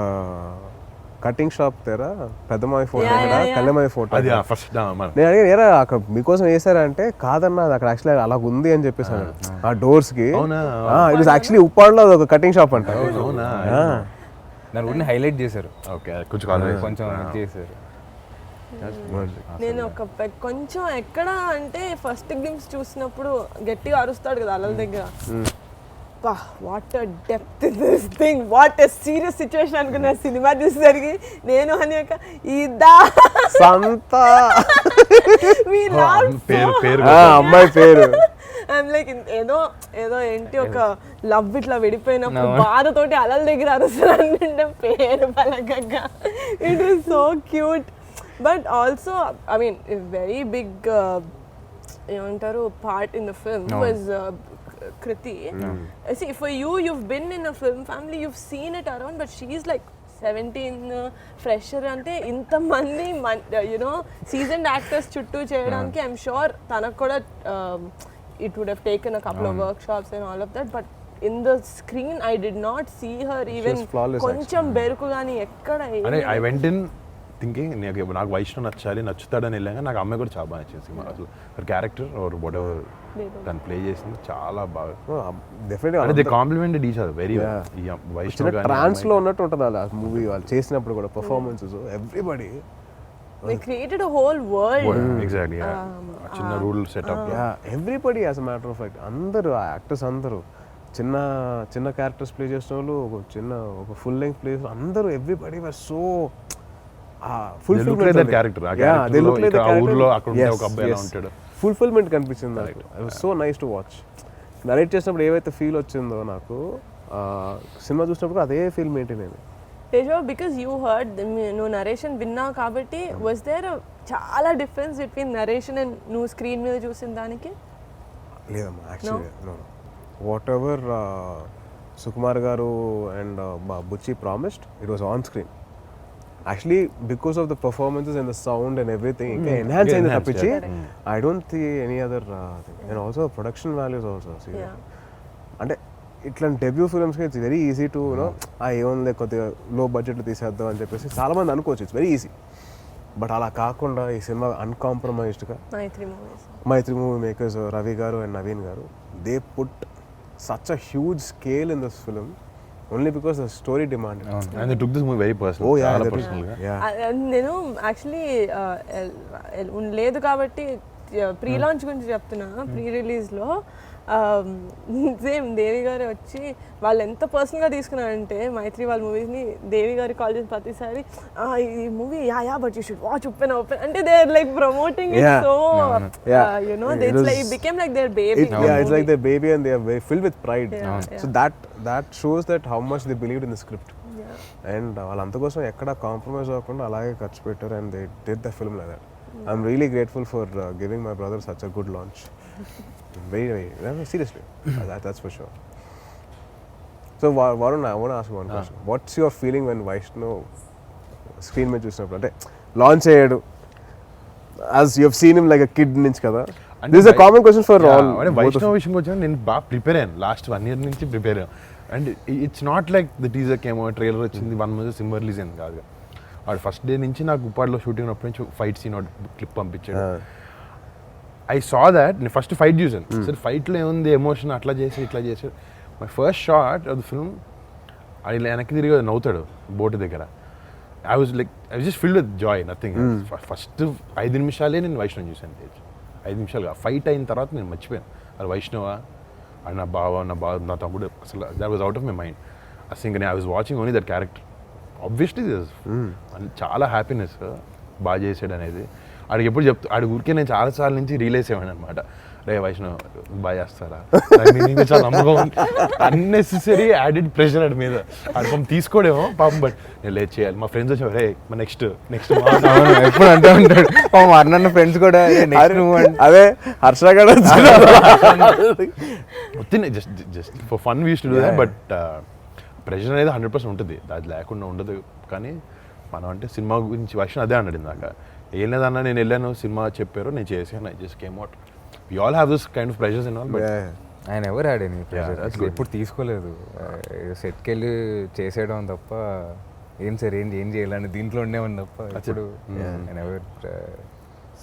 కటింగ్ షాప్ దగ్గర పెద్దమావి ఫోటో, కళ్ళమావి ఫోటో. అది ఫస్ట్ నేను అడిగాను, ఏరా అక్కడ మీకోసం వేసారా అంటే, కాదన్నా అది అక్కడ యాక్చువల్లీ అలా ఉంది అని చెప్పేసాను. ఆ డోర్స్ కి ఇట్ వాస్ యాక్చువల్లీ ఉప్పాడలో ఒక కటింగ్ షాప్ అంట. అవునా? దాని గురించి హైలైట్ చేశారు. ఓకే, కొంచెం చేశారు. నేను కొంచెం ఎక్కడ అంటే ఫస్ట్ గ్లిమ్స్ చూసినప్పుడు గట్టిగా అరుస్తాడు కదా అలల దగ్గర, what depth this thing, what serious situation అనుకున్నా. సినిమా చూసేసరికి నేను అనేక ఇదా సంత అమ్మాయి పేరు లైక్ ఏదో ఏదో ఏంటి ఒక లవ్ ఇట్లా విడిపోయినప్పుడు బాధతోటి అలల దగ్గర అరుస్తానంటే పేరు పలకగా. It is so cute. But also I mean very big ఏమంటారు part in the film was Kriti. See, for you, you've been in a film family, you've seen it around, but she's like 17 fresher ante inta mandi seasoned actors chuttu cheyadaniki I'm sure tanaku kuda it would have taken a couple of workshops and all of that, but in the screen I did not see her even koncham beruku gaani ekkada. I went in thinking నాకు వైష్ణవ్ నచ్చుతాడని వెళ్ళాక నాకు అమ్మాయి కూడా చాలా బాగా నచ్చింది సినిమా. అసలు క్యారెక్టర్ ఆర్ వాట్ ఎవర్ తను ప్లే చేసింది చాలా బాగా. డెఫినెట్గా they complemented each other very Vaishnav trance లో ఉన్నట్టు ఉంటుంది అలా మూవీ వాళ్ళు చేసినప్పుడు కూడా performances everybody they created a whole world. Exactly. చిన్న rural setup. Everybody as a matter of fact అందరూ ఆ యాక్టర్స్ అందరూ చిన్న చిన్న క్యారెక్టర్స్ ప్లే చేసిన వాళ్ళు, ఒక ఫుల్ లెంగ్త్ ప్లే అందరూ ఎవ్రీబడి వాజ్ సో ఫుల్ఫిల్మెంట్ కనిపించింది నాకు. It was so nice to watch. Narrate చేసినప్పుడు ఏవైతే ఫీల్ వచ్చిందో నాకు సినిమా చూసినప్పుడు అదే ఫీల్ మెయింటైన్ అయింది. Tejo, because you heard no narration విన్నా కాబట్టి was there a చాలా డిఫరెన్స్ బిట్వీన్ నరేషన్ అండ్ నువ్వు స్క్రీన్ మీద చూసిన దానికి? లేదమ్మా, actually no. Whatever Sukumar గారు and Buchi promised, it was on screen. Actually because of the performances and the sound and everything ఇంకా ఎన్హాన్స్ అయింది తప్పించి I don't think any other and also production values also అంటే ఇట్లాంటి debut ఫిల్మ్స్కి it's very easy to you know ఏముంది కొద్దిగా లో బడ్జెట్లో తీసేద్దాం అని చెప్పేసి చాలామంది అనుకోవచ్చు ఇట్స్ వెరీ ఈజీ. బట్ అలా కాకుండా ఈ సినిమా అన్కాంప్రమైజ్డ్గా మైత్రి మూవీ మేకర్స్ రవి గారు అండ్ నవీన్ గారు they put such a huge scale in this film only because the story demand. And they took this movie very personal. Oh, yeah, చాలా that is- personal గా. yeah. నేను actually లేదు కాబట్టి pre launch గురించి చెప్తున్నా. Pre రిలీజ్లో same దేవి గారు వచ్చి వాళ్ళు ఎంత పర్సనల్గా తీసుకున్నారంటే మైత్రి వాళ్ళ మూవీస్ని దేవి గారు కాల్ చేసిన ప్రతిసారి ఈ movie yeah but you should watch open అంటే they are like promoting it so you know they it's like became like their baby. It's like their baby and they are very filled with pride. So that shows that how much they believed in the script. And వాళ్ళంత కోసం ఎక్కడ compromise అవ్వకుండా అలాగే ఖర్చు పెట్టారు and they did the film like that. I'm really grateful for giving my brother such a good launch. Very seriously. That's for sure. So Varun, I want to ask you one question. What's your feeling when Vaishnav screen మీద చూసినప్పుడు అంటే launch అయ్యాడు as you have seen him like a kid నుంచి కదా? అంటే This is a common question for all. అంటే వైష్ణవ్ విషయంకి వచ్చిన నేను బాగా ప్రిపేర్ అయ్యాను. లాస్ట్ 1 year నుంచి ప్రిపేర్ అయ్యాను. And it's not like the teaser కేమో ట్రైలర్ వచ్చింది 1 month సినిమా రిలీజ్ అయింది కాదు. వాడు ఫస్ట్ డే నుంచి నాకు ఉప్పాడులో షూటింగ్ ఉన్నప్పటి నుంచి ఫైట్ సీన్ క్లిప్ పంపించాడు. ఐ సా దాట్ నేను ఫస్ట్ ఫైట్ చూసాను. సరే ఫైట్లో ఏముంది ఎమోషన్ అట్లా చేసి ఇట్లా చేసాడు. My first shot of the film అది వెనక్కి తిరిగి నవ్వుతాడు బోటు దగ్గర. I was just filled with Joy nothing. First 5 నిమిషాలే నేను వైష్ణవ్ చూసాను. 5 నిమిషాలుగా ఫైట్ అయిన తర్వాత నేను మర్చిపోయాను అది వైష్ణవ అది నా బావ నా తమ్ముడు అసలు that was out of my mind. అసలు ఇంకా నేను I was watching only that character. Obviously చాలా హ్యాపీనెస్ బాగా చేసాడు అనేది ఆడికి ఎప్పుడు ఆడి ఊరికే నేను చాలాసార్లు నుంచి రియలైజ్ అయ్యాను అనమాట. రే వైష్ణవ్ బాగా చేస్తారా చాలా నమ్మకం అన్నెసెసరీ యాడెడ్ ప్రెషర్ ఆడి మీద ఆడి పాపం తీసుకోడేమో పాపం. బట్ నేను లేట్ చేయాలి. మా ఫ్రెండ్స్ వచ్చి రే మా నెక్స్ట్ ఎప్పుడు అంటూ ఉంటాడు అన్న ఫ్రెండ్స్ కూడా అదే హర్ష కూడా just for fun was to do that. But pressure అనేది 100% ఉంటుంది, అది లేకుండా ఉండదు. కానీ మనం అంటే సినిమా గురించి వైష్ణవ్ అదే అన్నాడు ఇందాక. ఏం లేదన్నా నేను వెళ్ళాను సినిమా చెప్పారు నేను చేశాను. I just came out. We all have this kind of pressures and all. But ఆయన ఎవరు హ్యాడ్ ఎనీ ప్రెషర్ ఎప్పుడు తీసుకోలేదు. సెట్కి వెళ్ళి చేసేయడం తప్ప ఏం సార్ ఏం చేయాలని దీంట్లో ఉండేవాడిని తప్ప ఇప్పుడు ఆయన ఎవరు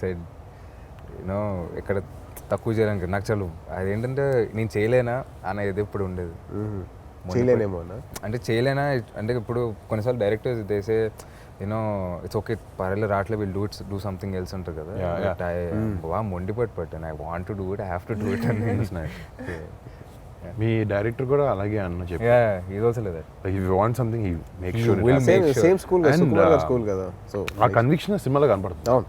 సెడ్ యూనో ఎక్కడ తక్కువ చేయడానికి నాకు చాలు అదేంటంటే నేను చేయలేనా అనేది ఎప్పుడు ఉండేది. చేయలేనేమో అంటే చేయలేనా అంటే ఇప్పుడు కొన్నిసార్లు directors they say you know it's okay పర్వాలేదు రాట్లే విల్ డూ సంథింగ్ ఎల్స్ అంటారు కదా. బాగా మొండిపట్టు పట్టాను I want to do it I have to do it అని. మీ డైరెక్టర్ కూడా అలాగే అన్న చెప్పి ఇది ఆల్సో లేదు you want something he make sure same school school కదా. సో ఆ కన్విక్షన్ సినిమాలో కనపడుతుంది. అవును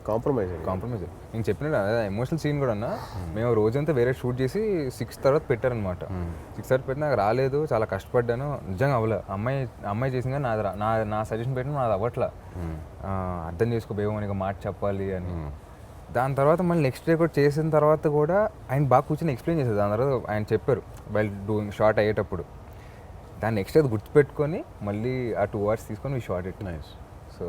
కాంప్రమైజ్. నేను చెప్పినట్టు అదే ఎమోషనల్ సీన్ కూడా అన్నా మేము రోజంతా వేరే షూట్ చేసి 6 తర్వాత పెట్టారనమాట. 6 తర్వాత పెట్టి నాకు రాలేదు, చాలా కష్టపడ్డాను, నిజంగా అవ్వలే. అమ్మాయి చేసింది నా సజెషన్ పెట్టిన నాది అవ్వట్లా. అర్థం చేసుకోబేమో ఇక మాట చెప్పాలి అని. దాని తర్వాత మళ్ళీ నెక్స్ట్ డే కూడా చేసిన తర్వాత కూడా ఆయన బాగా కూర్చొని ఎక్స్ప్లెయిన్ చేశారు. దాని తర్వాత ఆయన చెప్పారు వైల్ డూయింగ్ షార్ట్ అయ్యేటప్పుడు దాన్ని నెక్స్ట్ అది గుర్తుపెట్టుకొని మళ్ళీ ఆ 2 hours తీసుకొని షార్ట్ ఇట్ నైస్. సో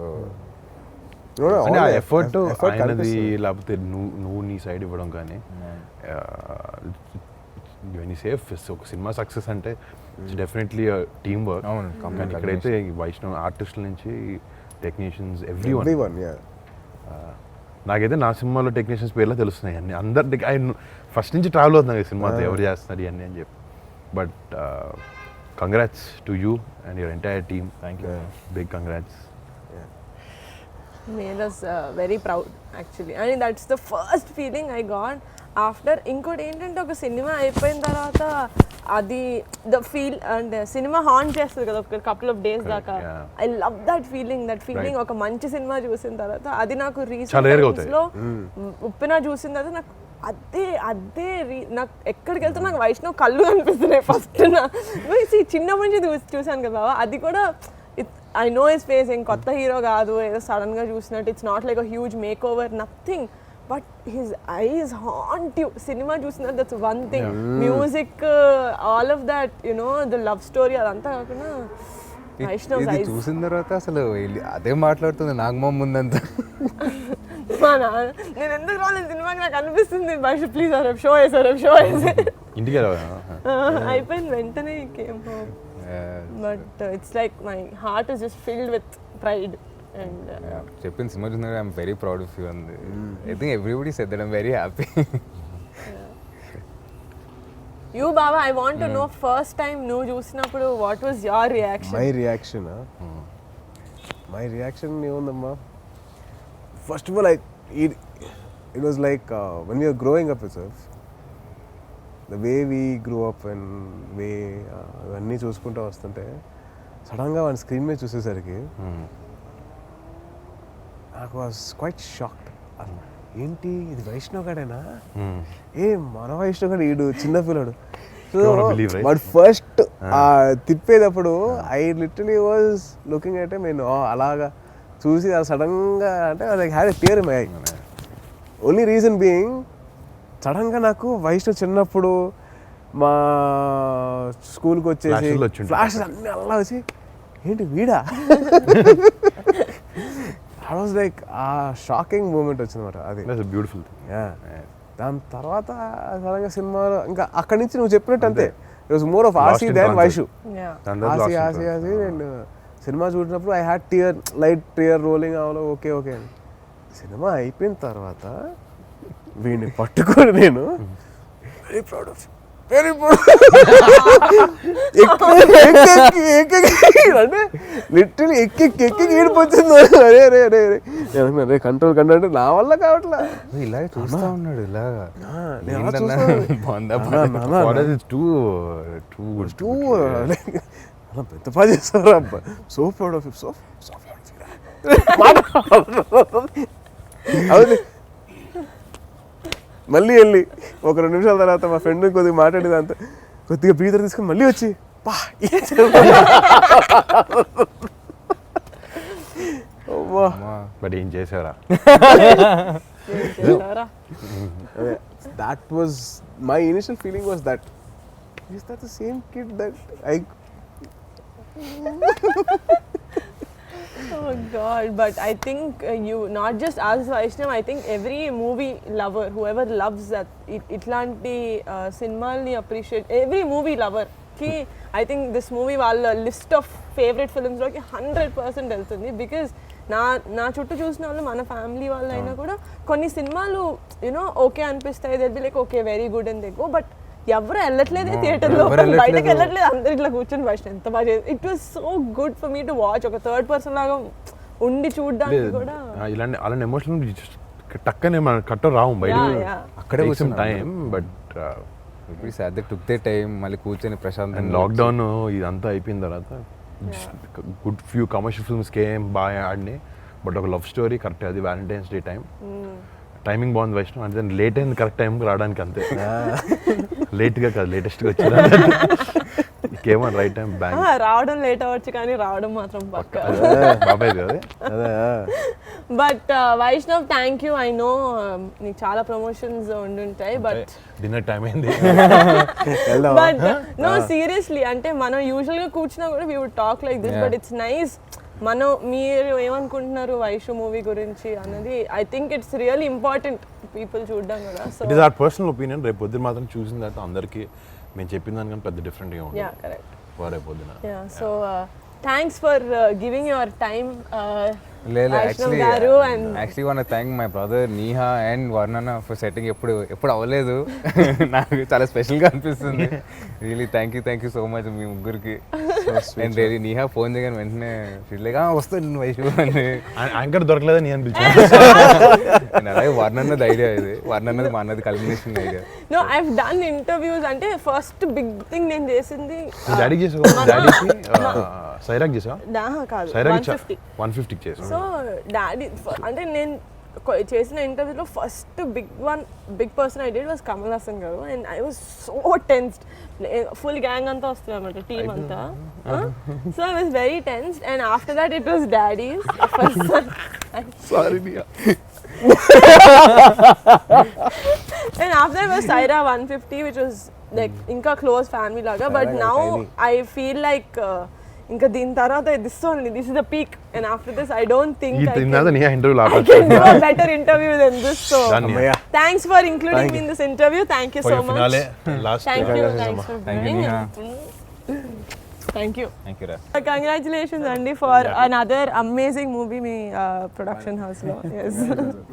అంటే ఆ ఎఫర్ట్ ఆయనది లేకపోతే నువ్వు నీ సైడ్ ఇవ్వడం కానీ సేఫ్ ఒక సినిమా సక్సెస్ అంటే డెఫినెట్లీ టీమ్ వర్క్. కానీ ఇక్కడైతే వైష్ణవ్ ఆర్టిస్టుల నుంచి టెక్నీషియన్స్ ఎవ్రీవన్. నాకైతే నా సినిమాలో టెక్నీషియన్స్ పేర్లో తెలుస్తున్నాయి అన్ని. అందరు ఆయన ఫస్ట్ నుంచి ట్రావెల్ అవుతున్నాయి సినిమాతో ఎవరు చేస్తున్నారు ఇవన్నీ అని చెప్పి. But congrats to you and your entire team. Thank you, big congrats. made us very proud actually. I mean that's the first feeling I got after ఇంకోటి ఏంటంటే ఒక సినిమా అయిపోయిన తర్వాత అది ద ఫీల్ అండ్ సినిమా హాన్ చేస్తుంది కదా ఒక couple of days దాకా. ఐ లవ్ దట్ ఫీలింగ్ ఒక మంచి సినిమా చూసిన తర్వాత. అది నాకు రీసెంట్ లో ఉప్పిన చూసిన తర్వాత నాకు అదే నాకు ఎక్కడికి వెళ్తే నాకు వైష్ణవ్ కళ్ళు కనిపిస్తున్నాయి ఫస్ట్. చిన్నప్పటి నుంచి చూసాను కదా బాబా. అది కూడా I know his face, ఏం కొత్త హీరో కాదు, ఏదో సడన్గా చూసినట్టు. It's not like a huge makeover, nothing. But his eyes haunt you. సినిమా చూసినట్టు that's one thing. Music, all of that you know the love story అదంతా కాకుండా వైష్ణవ్ ఇది చూసిన తర్వాత అసలు అదే మాట్లాడుతుంది నాగమ్మ ముందంతా. మా నాన్న నేను ఎందుకు రాలేదు సినిమాకి నాకు అనిపిస్తుంది వైష్ణవ్ ప్లీజ్ రేపు షో వేసా ఇంటికి అయిపోయింది వెంటనే came home. But it's like my heart is just filled with pride and చెప్పిన సినిమా చూసిన I'm very proud of you అంది. I think everybody said that I'm very happy. You బాబా I want to know first time నువ్వు చూసినప్పుడు what was your reaction? My reaction ఏముందమ్మా, first of all it was like when we were growing up itself, the way we grew up and way అవన్నీ చూసుకుంటూ వస్తుంటే సడన్గా వాడి screen మీద చూసేసరికి నాకు వాజ్ క్వైట్ షాక్డ్. ఏంటి ఇది వైష్ణవ్ గడేనా? మన వైష్ణవ్ గడ ఈడు చిన్న పిల్లడు. సో వాడు ఫస్ట్ తిప్పేటప్పుడు I literally was looking at నేను అలాగా చూసి అది సడన్గా అంటే అది had a tear in my eye. Only reason being సడన్గా నాకు వైష్ణవ్ చిన్నప్పుడు మా స్కూల్కి వచ్చేసి ఫ్లాషెస్ అన్నీ అలా వచ్చి ఏంటి వీడా ఐ వాజ్ లైక్ ఆ షాకింగ్ మూమెంట్ వచ్చిందన్నమాట. అది బ్యూటిఫుల్. దాని తర్వాత సడన్గా సినిమాలో ఇంకా అక్కడి నుంచి నువ్వు చెప్పినట్టు అంతే ఇట్ వాజ్ మోర్ ఆఫ్ ఆసి దాన్ వైషు. ఆసి అండ్ సినిమా చూసినప్పుడు I had light tear rolling అవ్వలో ఓకే అని. సినిమా అయిపోయిన తర్వాత వీడిని పట్టుకొని నేను వెరీ ప్రౌడ్ ఆఫ్ అంటే లిటరలీ ఎక్కి ఏడిపోతుంది. అరే కంట్రోల్ అంటే నా వల్ల కావట్లా. ఇలాగే చూస్తా ఉన్నాడు ఇలాగా పెద్ద పని చేస్తారు అబ్బా. సో ప్రౌడ్ ఆఫ్ సో అవును. మళ్ళీ వెళ్ళి ఒక 2 నిమిషాల తర్వాత మా ఫ్రెండ్ కొద్దిగా మాట్లాడేది అంత కొద్దిగా బ్రీదర్ తీసుకొని మళ్ళీ వచ్చి బట్ ఏం చేసారా? that was my initial feeling was that is that the same kid that I Oh God, but I think you not just as Vaishnav, I think every movie lover, whoever loves that itlanti cinemalni appreciate, every movie lover ki I think this movie వాళ్ళ list of favourite films లోకి 100% వెళ్తుంది. Because నా చుట్టూ చూసిన వాళ్ళు మన family వాళ్ళు అయినా కూడా కొన్ని సినిమాలు యూనో ఓకే అనిపిస్తాయి, they'll be like okay very good and they go, but ఎవరు వెళ్ళట్లేదే థియేటర్లో, బయటకు వెళ్ళట్లేదు, అందరు ఇట్లా కూర్చొని ఫస్ట్ ఎంత బాగా చేసి it was so good for me to watch. ఒక థర్డ్ పర్సన్ లాగా ఉండి చూడడానికి కూడా ఇలాంటి అలాంటి ఎమోషనల్ టక్కనే మన కట్ట రావు బయట, అక్కడే కొంచెం time. But took they time మళ్ళీ కూర్చొని ప్రశాంతంగా. లాక్డౌన్ ఇదంతా అయిపోయిన తర్వాత గుడ్ ఫ్యూ కమర్షియల్ ఫిల్మ్స్కి ఏం బాగా ఆడినాయి, బట్ ఒక లవ్ స్టోరీ కరెక్ట్ అది వ్యాలంటైన్స్ డే టైమింగ్ బాగుంది వైష్ణవ్. అంటే లేట్ అయింది కరెక్ట్ టైంకి రావడానికి అంతే, లేట్గా కాదు లేటెస్ట్గా వచ్చింది. ఇంకేమో రైట్ టైం బ్యాంక్ రావడం లేట్ అవ్వచ్చు కానీ రావడం మాత్రం పక్కా బాబాయ్ అదే. But Vaishnav thank you. I know నీకు చాలా ప్రమోషన్స్ ఉండుంటాయి, బట్ డిన్నర్ టైం అయింది. బట్ నో సీరియస్లీ అంటే మనం యూజువల్గా కూర్చున్నా కూడా we would talk like this, but it's nice. మీరు ఏమనుకుంటున్నారు వైషు మూవీ గురించి అన్నది I think it's really important people చూడడం కూడా. So it is our personal opinion. రేపు పొద్దున మాత్రం చూసిన తర్వాత అందరికీ మేము చెప్పిన దానికన్నా పెద్ద డిఫరెంట్గా ఉంటుంది రేపు పొద్దున. So thanks for giving your time. Actually want to thank my brother Niha and Varnana for setting. ఎప్పుడు అవ్వలేదు, నాకు చాలా స్పెషల్గా అనిపిస్తుంది. Really thank you so much మీ ముగ్గురికి. అండ్ రియలీ నీహా ఫోన్ చేయగానే వెంటనే ఫీల్ వస్తుంది వైషు అని. యాంకర్ దొరకలేదని నేను పిలిచాను. అలాగే వర్ణన్నది ఐడియా ఇది, వర్ణన్నది మా అన్నది culmination idea. No I have done interviews. అంటే ఫస్ట్ బిగ్ థింగ్ నేను చేసింది డాడీకి చేసావా? డాడీకి సైరాక్ చేసావా? కాదు, సైరాక్ 150 చేసావా? సో డాడీ అంటే నేను చేసిన ఇంటర్వ్యూలో first big person I did was Kamal Haasan గారు. And I was so tensed. Full gang అంతా వస్తుంది అన్నమాట, టీమ్ అంతా. So I was very tensed. And after that it was daddy's sorry. And after that was Saira 150, which was like inka close family laga. But now I feel like ఇంకా దీని తర్వాత this only this is the peak and after this I don't think ఈ తిన్నదా నీ interview I లాపా can do a better interview than this. So, అమ్మయ్య thanks for including me in this interview. Thank you so much. Finale last Thank you. Thanks for Thank you, being Neha. Thank you. Thank you రా Congratulations, Andy, for another amazing movie me production house lo. Yes.